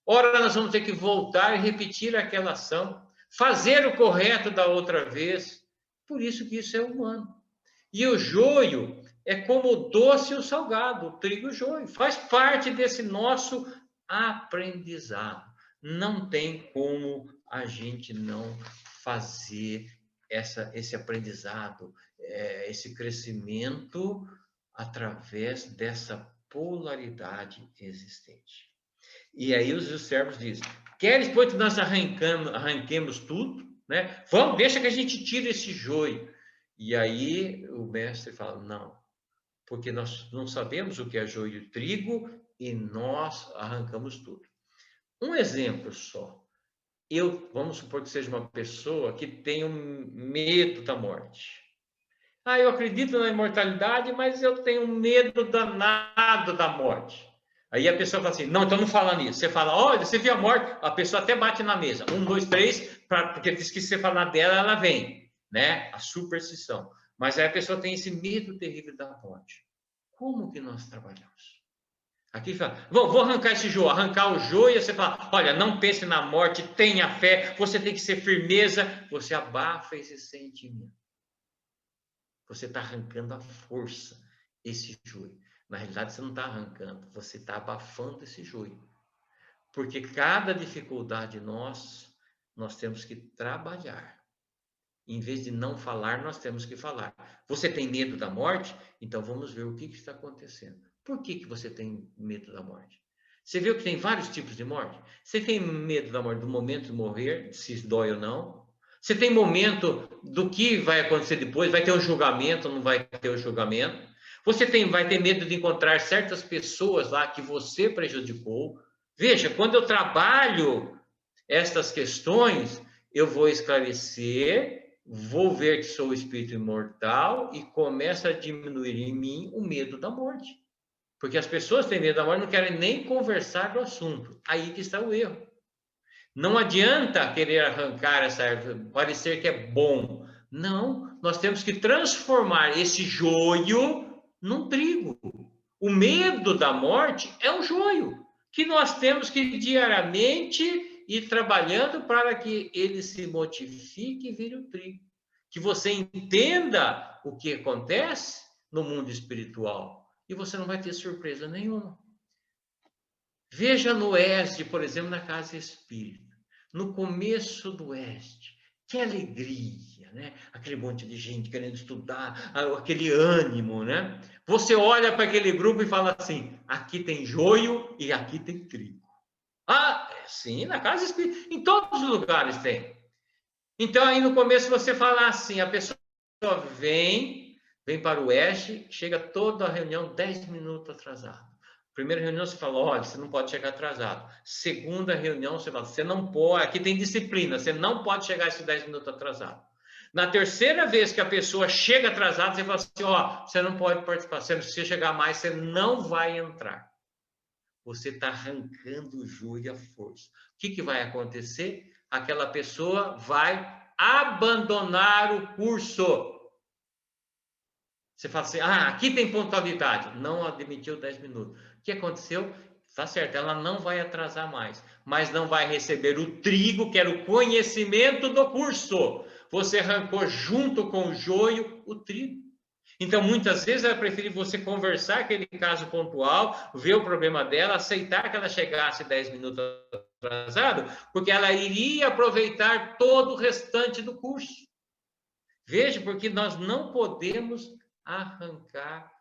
Ora nós vamos ter que voltar e repetir aquela ação, fazer o correto da outra vez. Por isso que isso é humano. E o joio é como o doce e o salgado, o trigo e o joio. Faz parte desse nosso aprendizado. Não tem como a gente não fazer esse aprendizado, esse crescimento através dessa polaridade existente. E aí os servos dizem, queres, pois, que nós arranquemos tudo? Né? Vamos, deixa que a gente tire esse joio. E aí o mestre fala, não, porque nós não sabemos o que é joio e trigo e nós arrancamos tudo. Um exemplo só. Vamos supor que seja uma pessoa que tem um medo da morte. Ah, eu acredito na imortalidade, mas eu tenho medo danado da morte. Aí a pessoa fala assim, não, então não fala nisso. Você fala, olha, você viu a morte? A pessoa até bate na mesa. 1, 2, 3, porque diz que se você falar dela, ela vem. Né? A superstição. Mas aí a pessoa tem esse medo terrível da morte. Como que nós trabalhamos? Aqui fala, vou arrancar esse joio, arrancar o joio, e você fala, olha, não pense na morte, tenha fé, você tem que ser firmeza, você abafa esse sentimento. Você está arrancando a força, esse joio. Na realidade, você não está arrancando, você está abafando esse joio. Porque cada dificuldade nós temos que trabalhar. Em vez de não falar, nós temos que falar. Você tem medo da morte? Então vamos ver o que está acontecendo. Por que você tem medo da morte? Você viu que tem vários tipos de morte? Você tem medo da morte do momento de morrer, se dói ou não? Você tem momento do que vai acontecer depois? Vai ter um julgamento ou não vai ter um julgamento? Você vai ter medo de encontrar certas pessoas lá que você prejudicou? Veja, quando eu trabalho estas questões, eu vou esclarecer, vou ver que sou espírito imortal e começa a diminuir em mim o medo da morte. Porque as pessoas têm medo da morte e não querem nem conversar do assunto. Aí que está o erro. Não adianta querer arrancar essa árvore, parecer que é bom. Não, nós temos que transformar esse joio num trigo. O medo da morte é um joio que nós temos que diariamente ir trabalhando para que ele se modifique e vire o trigo. Que você entenda o que acontece no mundo espiritual e você não vai ter surpresa nenhuma. Veja no Oeste, por exemplo, na Casa Espírita. No começo do Oeste, que alegria, né? Aquele monte de gente querendo estudar, aquele ânimo, né? Você olha para aquele grupo e fala assim, aqui tem joio e aqui tem trigo. Ah, sim, na Casa Espírita, em todos os lugares tem. Então, aí no começo você fala assim, a pessoa vem para o Oeste, chega toda a reunião 10 minutos atrasado. Primeira reunião você fala, olha, você não pode chegar atrasado. Segunda reunião você fala, você não pode, aqui tem disciplina, você não pode chegar esses 10 minutos atrasado. Na terceira vez que a pessoa chega atrasada, você fala assim, ó, você não pode participar, se você chegar mais, você não vai entrar. Você está arrancando o joio à força. O que vai acontecer? Aquela pessoa vai abandonar o curso. Você fala assim, aqui tem pontualidade. Não admitiu 10 minutos. O que aconteceu? Tá certo, ela não vai atrasar mais, mas não vai receber o trigo, que era o conhecimento do curso. Você arrancou junto com o joio o trigo. Então, muitas vezes, ela prefere você conversar aquele caso pontual, ver o problema dela, aceitar que ela chegasse 10 minutos atrasado, porque ela iria aproveitar todo o restante do curso. Veja, porque nós não podemos arrancar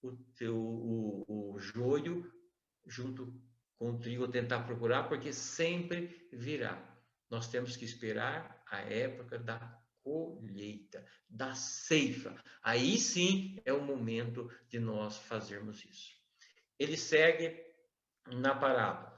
o joio junto com o trigo, tentar procurar, porque sempre virá. Nós temos que esperar a época da colheita, da ceifa. Aí sim é o momento de nós fazermos isso. Ele segue na parábola.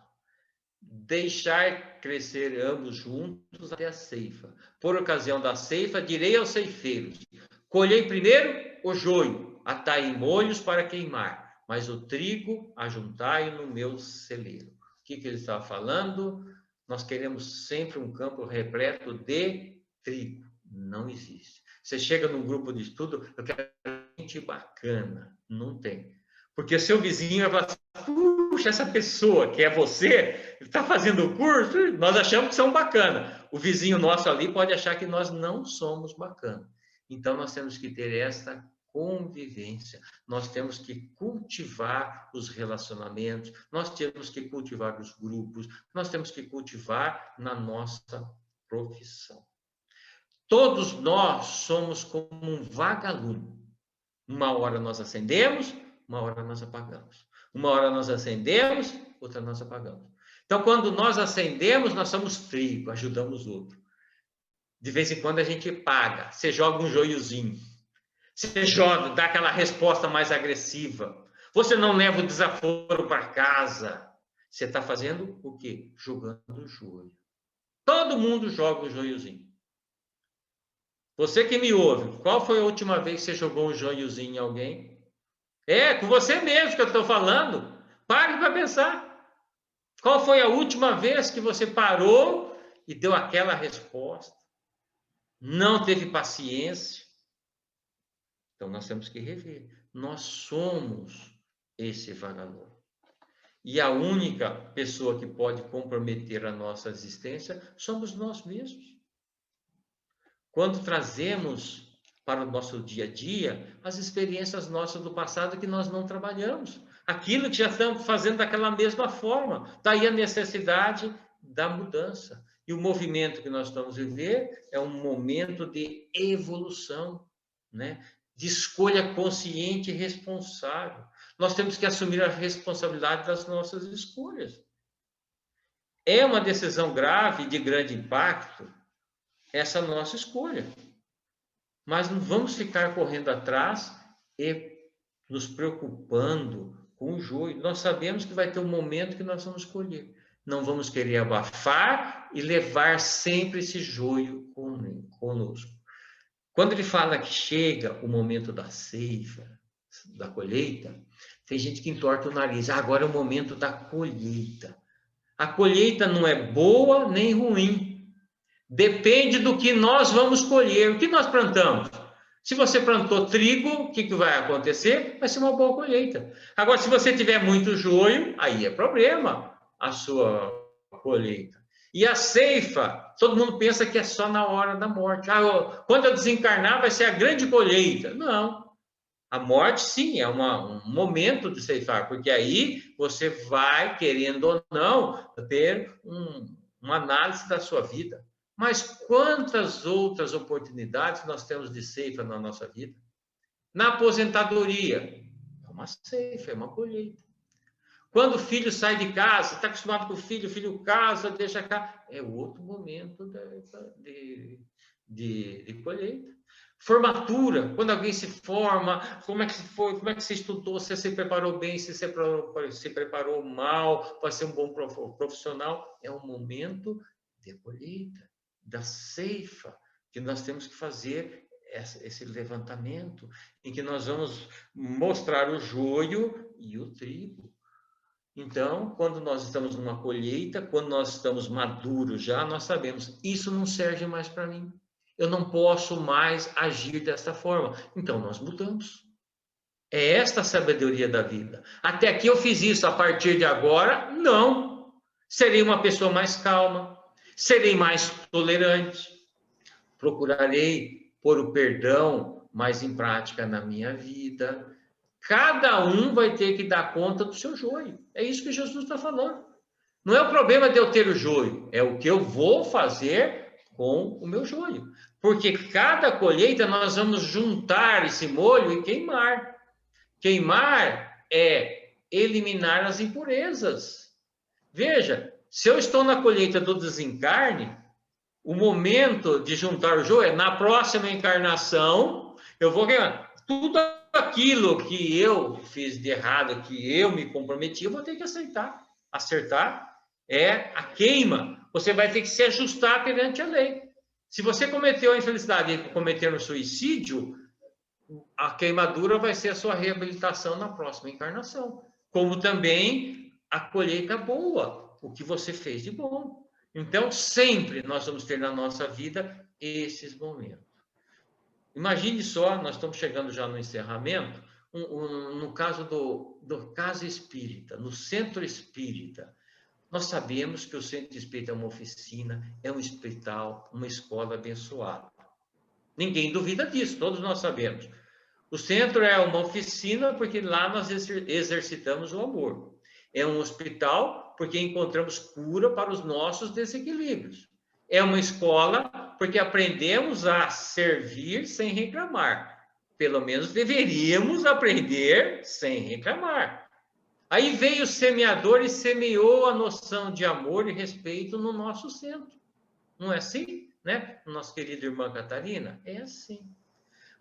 Deixar crescer ambos juntos até a ceifa. Por ocasião da ceifa, direi aos ceifeiros, colhei primeiro o joio, atai em molhos para queimar, mas o trigo ajuntai no meu celeiro. O que ele estava falando? Nós queremos sempre um campo repleto de trigo. Não existe. Você chega num grupo de estudo, eu quero gente bacana. Não tem. Porque seu vizinho vai falar assim, puxa, essa pessoa que é você, está fazendo o curso, nós achamos que são bacana. O vizinho nosso ali pode achar que nós não somos bacana. Então, nós temos que ter essa convivência, nós temos que cultivar os relacionamentos, nós temos que cultivar os grupos, nós temos que cultivar na nossa profissão. Todos nós somos como um vagalume. Uma hora nós acendemos, uma hora nós apagamos. Uma hora nós acendemos, outra nós apagamos. Então, quando nós acendemos, nós somos trigo, ajudamos o outro. De vez em quando a gente paga. Você joga um joiozinho. Você joga, dá aquela resposta mais agressiva. Você não leva o desaforo para casa. Você está fazendo o quê? Jogando o joio. Todo mundo joga o joiozinho. Você que me ouve, qual foi a última vez que você jogou um joiozinho em alguém? É, com você mesmo que eu estou falando. Pare para pensar. Qual foi a última vez que você parou e deu aquela resposta? Não teve paciência? Então, nós temos que rever. Nós somos esse vagalume. E a única pessoa que pode comprometer a nossa existência somos nós mesmos. Quando trazemos para o nosso dia a dia as experiências nossas do passado que nós não trabalhamos. Aquilo que já estamos fazendo daquela mesma forma. Daí a necessidade da mudança. E o movimento que nós estamos vivendo é um momento de evolução, né? De escolha consciente e responsável. Nós temos que assumir a responsabilidade das nossas escolhas. É uma decisão grave e de grande impacto essa nossa escolha. Mas não vamos ficar correndo atrás e nos preocupando com o joio. Nós sabemos que vai ter um momento que nós vamos colher. Não vamos querer abafar e levar sempre esse joio conosco. Quando ele fala que chega o momento da ceifa, da colheita, tem gente que entorta o nariz. Agora é o momento da colheita. A colheita não é boa nem ruim. Depende do que nós vamos colher. O que nós plantamos? Se você plantou trigo, o que vai acontecer? Vai ser uma boa colheita. Agora, se você tiver muito joio, aí é problema a sua colheita. E a ceifa, todo mundo pensa que é só na hora da morte. Quando eu desencarnar, vai ser a grande colheita. Não. A morte, sim, é um momento de ceifar, porque aí você vai, querendo ou não, ter uma análise da sua vida. Mas quantas outras oportunidades nós temos de ceifa na nossa vida? Na aposentadoria, é uma ceifa, é uma colheita. Quando o filho sai de casa, está acostumado com o filho casa, deixa cá, é outro momento de colheita. Formatura, quando alguém se forma, como é que foi, como é que você estudou, se você se preparou bem, se se preparou mal, para ser um bom profissional, é um momento de colheita, da ceifa, que nós temos que fazer esse levantamento, em que nós vamos mostrar o joio e o trigo. Então, quando nós estamos numa colheita, quando nós estamos maduros já, nós sabemos, isso não serve mais para mim. Eu não posso mais agir desta forma. Então, nós mudamos. É esta a sabedoria da vida. Até aqui eu fiz isso, a partir de agora, não. Serei uma pessoa mais calma, serei mais tolerante, procurarei pôr o perdão mais em prática na minha vida. Cada um vai ter que dar conta do seu joio. É isso que Jesus está falando. Não é o problema de eu ter o joio, é o que eu vou fazer com o meu joio. Porque cada colheita nós vamos juntar esse molho e queimar. Queimar é eliminar as impurezas. Veja, se eu estou na colheita do desencarne, o momento de juntar o joio é na próxima encarnação, eu vou queimar. Tudo aquilo que eu fiz de errado, que eu me comprometi, eu vou ter que aceitar. Acertar é a queima. Você vai ter que se ajustar perante a lei. Se você cometeu a infelicidade de cometer um suicídio, a queimadura vai ser a sua reabilitação na próxima encarnação. Como também a colheita boa, o que você fez de bom. Então, sempre nós vamos ter na nossa vida esses momentos. Imagine só, nós estamos chegando já no encerramento, no caso do caso espírita, no centro espírita. Nós sabemos que o centro espírita é uma oficina, é um hospital, uma escola abençoada. Ninguém duvida disso, todos nós sabemos. O centro é uma oficina porque lá nós exercitamos o amor. É um hospital porque encontramos cura para os nossos desequilíbrios. É uma escola porque aprendemos a servir sem reclamar. Pelo menos deveríamos aprender sem reclamar. Aí veio o semeador e semeou a noção de amor e respeito no nosso centro. Não é assim, né? Nossa querida irmã Catarina? É assim.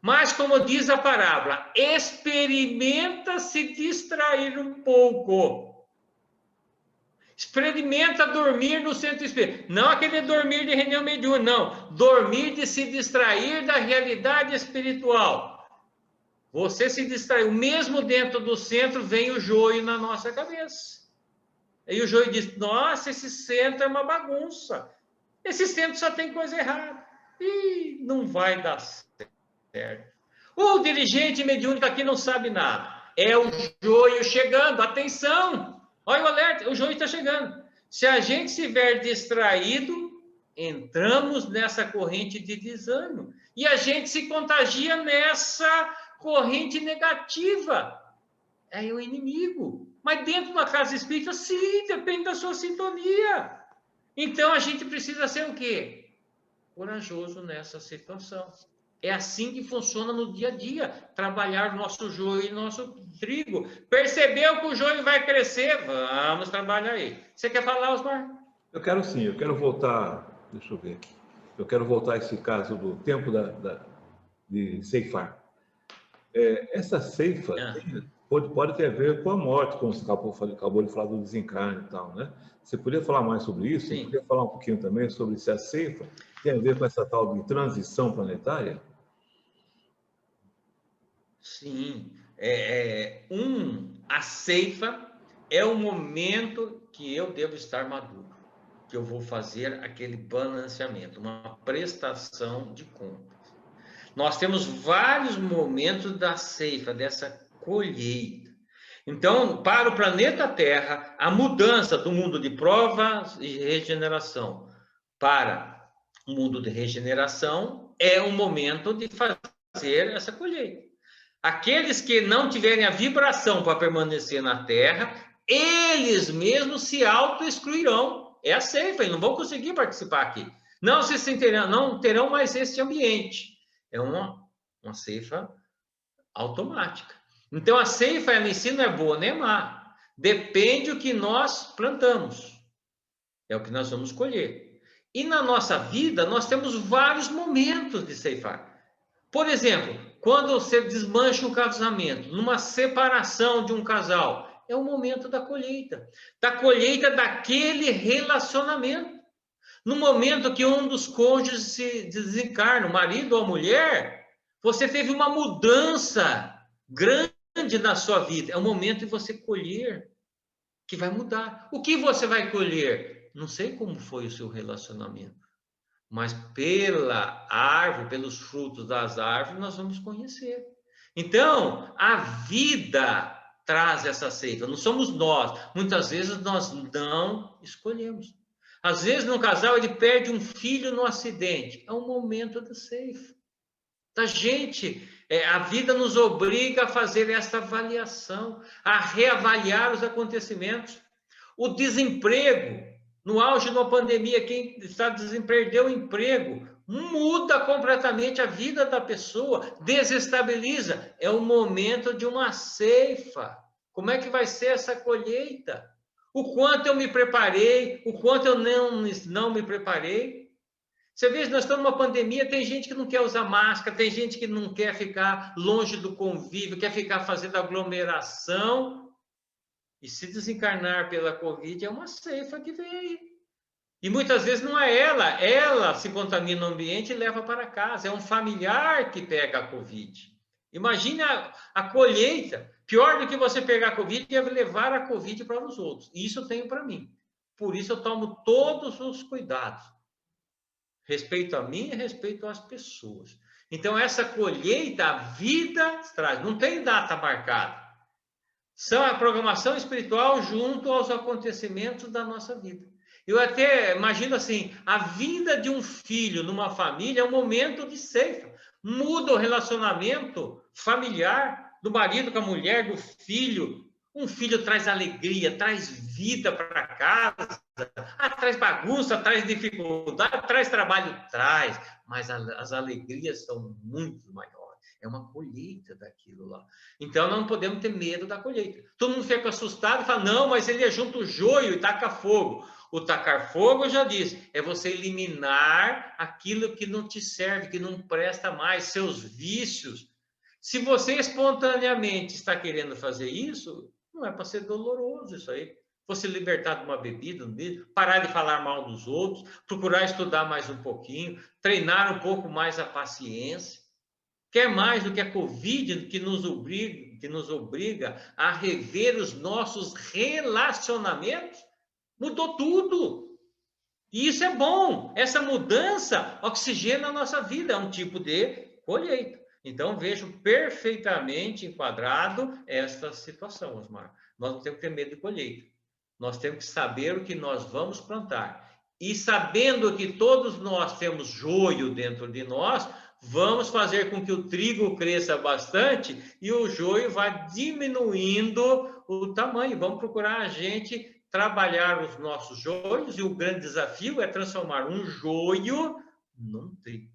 Mas, como diz a parábola, experimenta se distrair um pouco. Experimenta dormir no centro espírita. Não aquele dormir de reunião mediúnica, não. Dormir de se distrair da realidade espiritual. Você se distraiu. Mesmo dentro do centro, vem o joio na nossa cabeça. Aí o joio diz, nossa, esse centro é uma bagunça. Esse centro só tem coisa errada. E não vai dar certo. O dirigente mediúnico aqui não sabe nada. É o joio chegando. Atenção! Olha o alerta, o joio está chegando. Se a gente estiver distraído, entramos nessa corrente de desânimo. E a gente se contagia nessa corrente negativa. É o inimigo. Mas dentro da casa espírita, sim, depende da sua sintonia. Então, a gente precisa ser o quê? Corajoso nessa situação. É assim que funciona no dia a dia. Trabalhar nosso joio e nosso trigo. Percebeu que o joio vai crescer? Vamos trabalhar aí. Você quer falar, Osmar? Eu quero sim, eu quero voltar, deixa eu ver aqui. Eu quero voltar a esse caso do tempo de ceifar. Essa ceifa pode ter a ver com a morte, como você acabou de falar do desencarne e tal, né? Você podia falar mais sobre isso? Sim. Podia falar um pouquinho também sobre se a ceifa tem a ver com essa tal de transição planetária? Sim. A ceifa é o momento que eu devo estar maduro, que eu vou fazer aquele balanceamento, uma prestação de contas. Nós temos vários momentos da ceifa, dessa colheita. Então, para o planeta Terra, a mudança do mundo de provas e regeneração para o mundo de regeneração é o momento de fazer essa colheita. Aqueles que não tiverem a vibração para permanecer na Terra, eles mesmos se auto-excluirão. É a ceifa, e não vão conseguir participar aqui. Não terão mais esse ambiente. É uma ceifa automática. Então, a ceifa, ela em si não é boa nem má. Depende do que nós plantamos. É o que nós vamos colher. E na nossa vida, nós temos vários momentos de ceifar. Por exemplo, quando você desmancha um casamento, numa separação de um casal, é o momento da colheita daquele relacionamento. No momento que um dos cônjuges se desencarna, o marido ou a mulher, você teve uma mudança grande na sua vida. É o momento de você colher, que vai mudar. O que você vai colher? Não sei como foi o seu relacionamento, mas pela árvore, pelos frutos das árvores, nós vamos conhecer. Então, a vida traz essa ceifa, não somos nós. Muitas vezes nós não escolhemos. Às vezes, no casal, ele perde um filho no acidente. É um momento da ceifa. Da gente, a vida nos obriga a fazer essa avaliação, a reavaliar os acontecimentos. O desemprego, no auge de uma pandemia, quem está desempregado, perdeu o emprego, muda completamente a vida da pessoa, desestabiliza. É o momento de uma ceifa. Como é que vai ser essa colheita? O quanto eu me preparei, o quanto eu não me preparei. Você vê, nós estamos numa pandemia, tem gente que não quer usar máscara, tem gente que não quer ficar longe do convívio, quer ficar fazendo aglomeração. E se desencarnar pela Covid é uma ceifa que vem aí. E muitas vezes não é ela se contamina no ambiente e leva para casa. É um familiar que pega a Covid. Imagine a colheita. Pior do que você pegar a Covid é levar a Covid para os outros. Isso eu tenho para mim. Por isso eu tomo todos os cuidados. Respeito a mim e respeito às pessoas. Então, essa colheita, a vida traz. Não tem data marcada. São a programação espiritual junto aos acontecimentos da nossa vida. Eu até imagino assim, a vida de um filho numa família é um momento de ceifa. Muda o relacionamento familiar do marido com a mulher, do filho. Um filho traz alegria, traz vida para casa, traz bagunça, traz dificuldade, traz trabalho, traz. Mas as alegrias são muito maiores. É uma colheita daquilo lá. Então, não podemos ter medo da colheita. Todo mundo fica assustado e fala, não, mas ele junta o joio e taca fogo. O tacar fogo, eu já disse, é você eliminar aquilo que não te serve, que não presta mais, seus vícios. Se você espontaneamente está querendo fazer isso, não é para ser doloroso isso aí. Você libertar de uma bebida, parar de falar mal dos outros, procurar estudar mais um pouquinho, treinar um pouco mais a paciência. Quer mais do que a Covid que nos obriga a rever os nossos relacionamentos? Mudou tudo. E isso é bom. Essa mudança oxigena a nossa vida. É um tipo de colheita. Então, vejo perfeitamente enquadrado esta situação, Osmar. Nós não temos que ter medo de colheita. Nós temos que saber o que nós vamos plantar. E sabendo que todos nós temos joio dentro de nós, Vamos fazer com que o trigo cresça bastante e o joio vá diminuindo o tamanho. Vamos procurar a gente trabalhar os nossos joios, e o grande desafio é transformar um joio num trigo.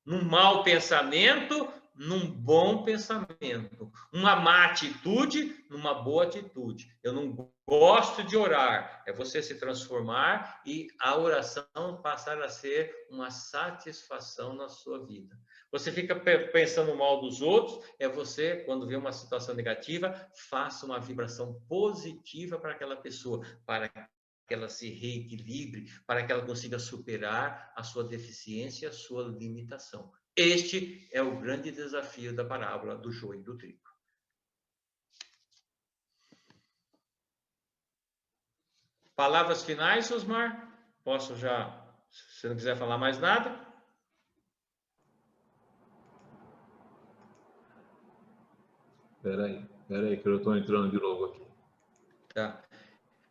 Num mau pensamento, num bom pensamento. Uma má atitude, numa boa atitude. Eu não gosto de orar. É você se transformar e a oração passar a ser uma satisfação na sua vida. Você fica pensando mal dos outros, é você, quando vê uma situação negativa, faça uma vibração positiva para aquela pessoa, para que ela se reequilibre, para que ela consiga superar a sua deficiência, a sua limitação. Este é o grande desafio da parábola do joio e do trigo. Palavras finais, Osmar? Posso já, se você não quiser falar mais nada? Espera aí, que eu estou entrando de novo aqui. Tá.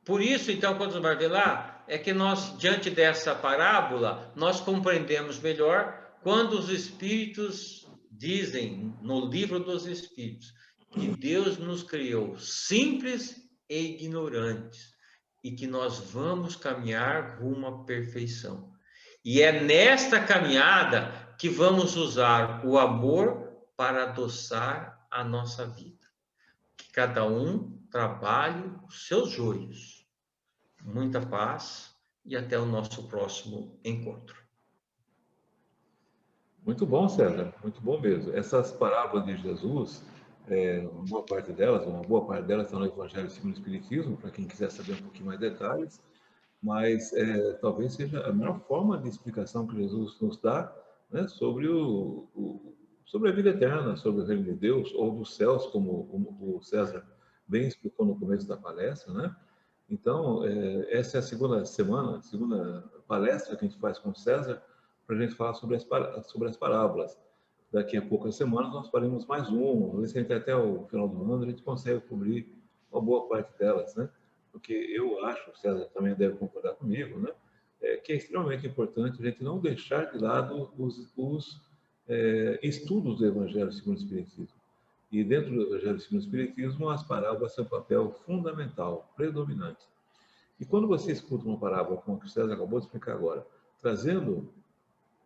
Por isso, então, quando Osmar vê lá, é que nós, diante dessa parábola, nós compreendemos melhor quando os Espíritos dizem, no livro dos Espíritos, que Deus nos criou simples e ignorantes, e que nós vamos caminhar rumo à perfeição. E é nesta caminhada que vamos usar o amor para adoçar a nossa vida. Que cada um trabalhe os seus joios. Muita paz e até o nosso próximo encontro. Muito bom, César, muito bom mesmo. Essas parábolas de Jesus, uma boa parte delas estão no Evangelho segundo o Espiritismo, para quem quiser saber um pouquinho mais detalhes, mas talvez seja a melhor forma de explicação que Jesus nos dá, né, sobre sobre a vida eterna, sobre o reino de Deus, ou dos céus, como o César bem explicou no começo da palestra, né? Então, essa é a segunda palestra que a gente faz com o César, para a gente falar sobre as parábolas. Daqui a poucas semanas nós faremos mais uma, ver se até o final do ano a gente consegue cobrir uma boa parte delas, né? Porque eu acho, o César também deve concordar comigo, né? Que é extremamente importante a gente não deixar de lado os estudos do Evangelho segundo o Espiritismo. E dentro do Evangelho segundo o Espiritismo, as parábolas têm um papel fundamental, predominante. E quando você escuta uma parábola, como o César acabou de explicar agora, trazendo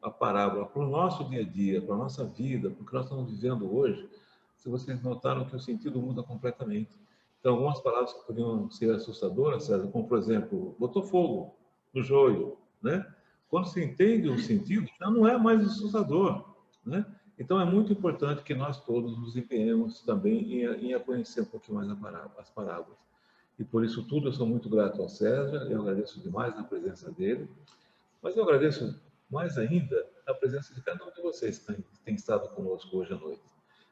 a parábola para o nosso dia a dia, para a nossa vida, para o que nós estamos vivendo hoje, se vocês notaram que o sentido muda completamente. Então, algumas palavras que podiam ser assustadoras, César, como, por exemplo, botou fogo no joio, né? Quando se entende o sentido, já não é mais assustador, né? Então, é muito importante que nós todos nos empenhemos também em conhecer um pouquinho mais as parábolas. E por isso tudo, eu sou muito grato ao César, eu agradeço demais a presença dele, mas eu agradeço mais ainda a presença de cada um de vocês que tem estado conosco hoje à noite.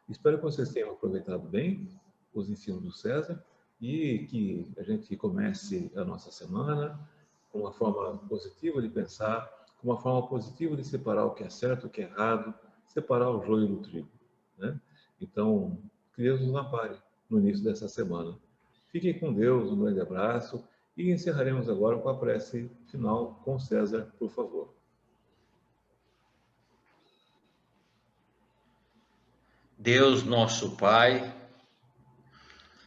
Espero que vocês tenham aproveitado bem os ensinos do César e que a gente comece a nossa semana com uma forma positiva de pensar, com uma forma positiva de separar o que é certo e o que é errado, separar o joio do trigo, né? Então, que Deus nos ampare no início dessa semana. Fiquem com Deus, um grande abraço e encerraremos agora com a prece final com César, por favor. Deus, nosso Pai,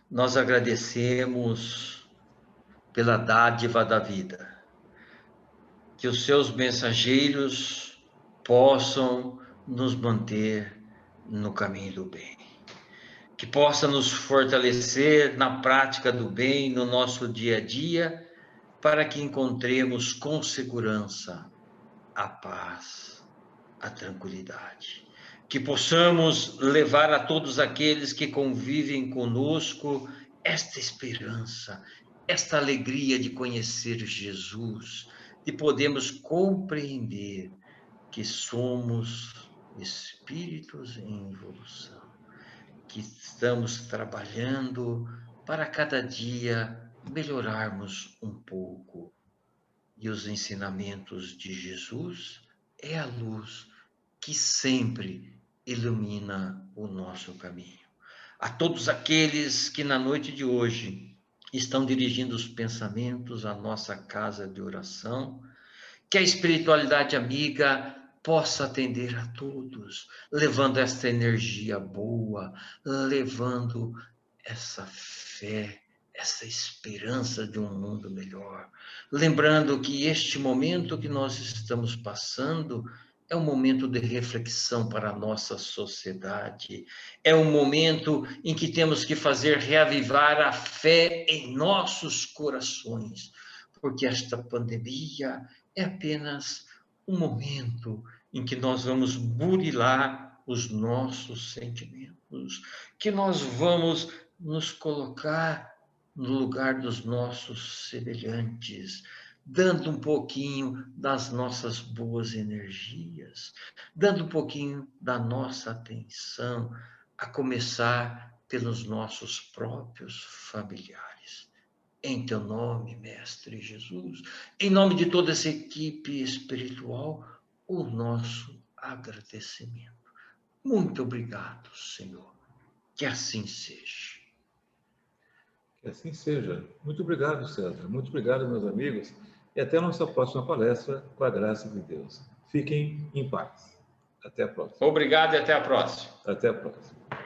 nós agradecemos pela dádiva da vida. Que os seus mensageiros possam nos manter no caminho do bem. Que possa nos fortalecer na prática do bem no nosso dia a dia, para que encontremos com segurança a paz, a tranquilidade. Que possamos levar a todos aqueles que convivem conosco esta esperança, esta alegria de conhecer Jesus, de podermos compreender que somos espíritos em evolução, que estamos trabalhando para cada dia melhorarmos um pouco. E os ensinamentos de Jesus é a luz que sempre ilumina o nosso caminho. A todos aqueles que na noite de hoje estão dirigindo os pensamentos à nossa casa de oração, que a espiritualidade amiga possa atender a todos, levando esta energia boa, levando essa fé, essa esperança de um mundo melhor. Lembrando que este momento que nós estamos passando é um momento de reflexão para a nossa sociedade. É um momento em que temos que fazer reavivar a fé em nossos corações, porque esta pandemia é apenas um momento em que nós vamos burilar os nossos sentimentos, que nós vamos nos colocar no lugar dos nossos semelhantes, dando um pouquinho das nossas boas energias, dando um pouquinho da nossa atenção, a começar pelos nossos próprios familiares. Em teu nome, Mestre Jesus, em nome de toda essa equipe espiritual, o nosso agradecimento. Muito obrigado, Senhor. Que assim seja. Que assim seja. Muito obrigado, César. Muito obrigado, meus amigos. E até a nossa próxima palestra, com a graça de Deus. Fiquem em paz. Até a próxima. Obrigado e até a próxima. Até a próxima.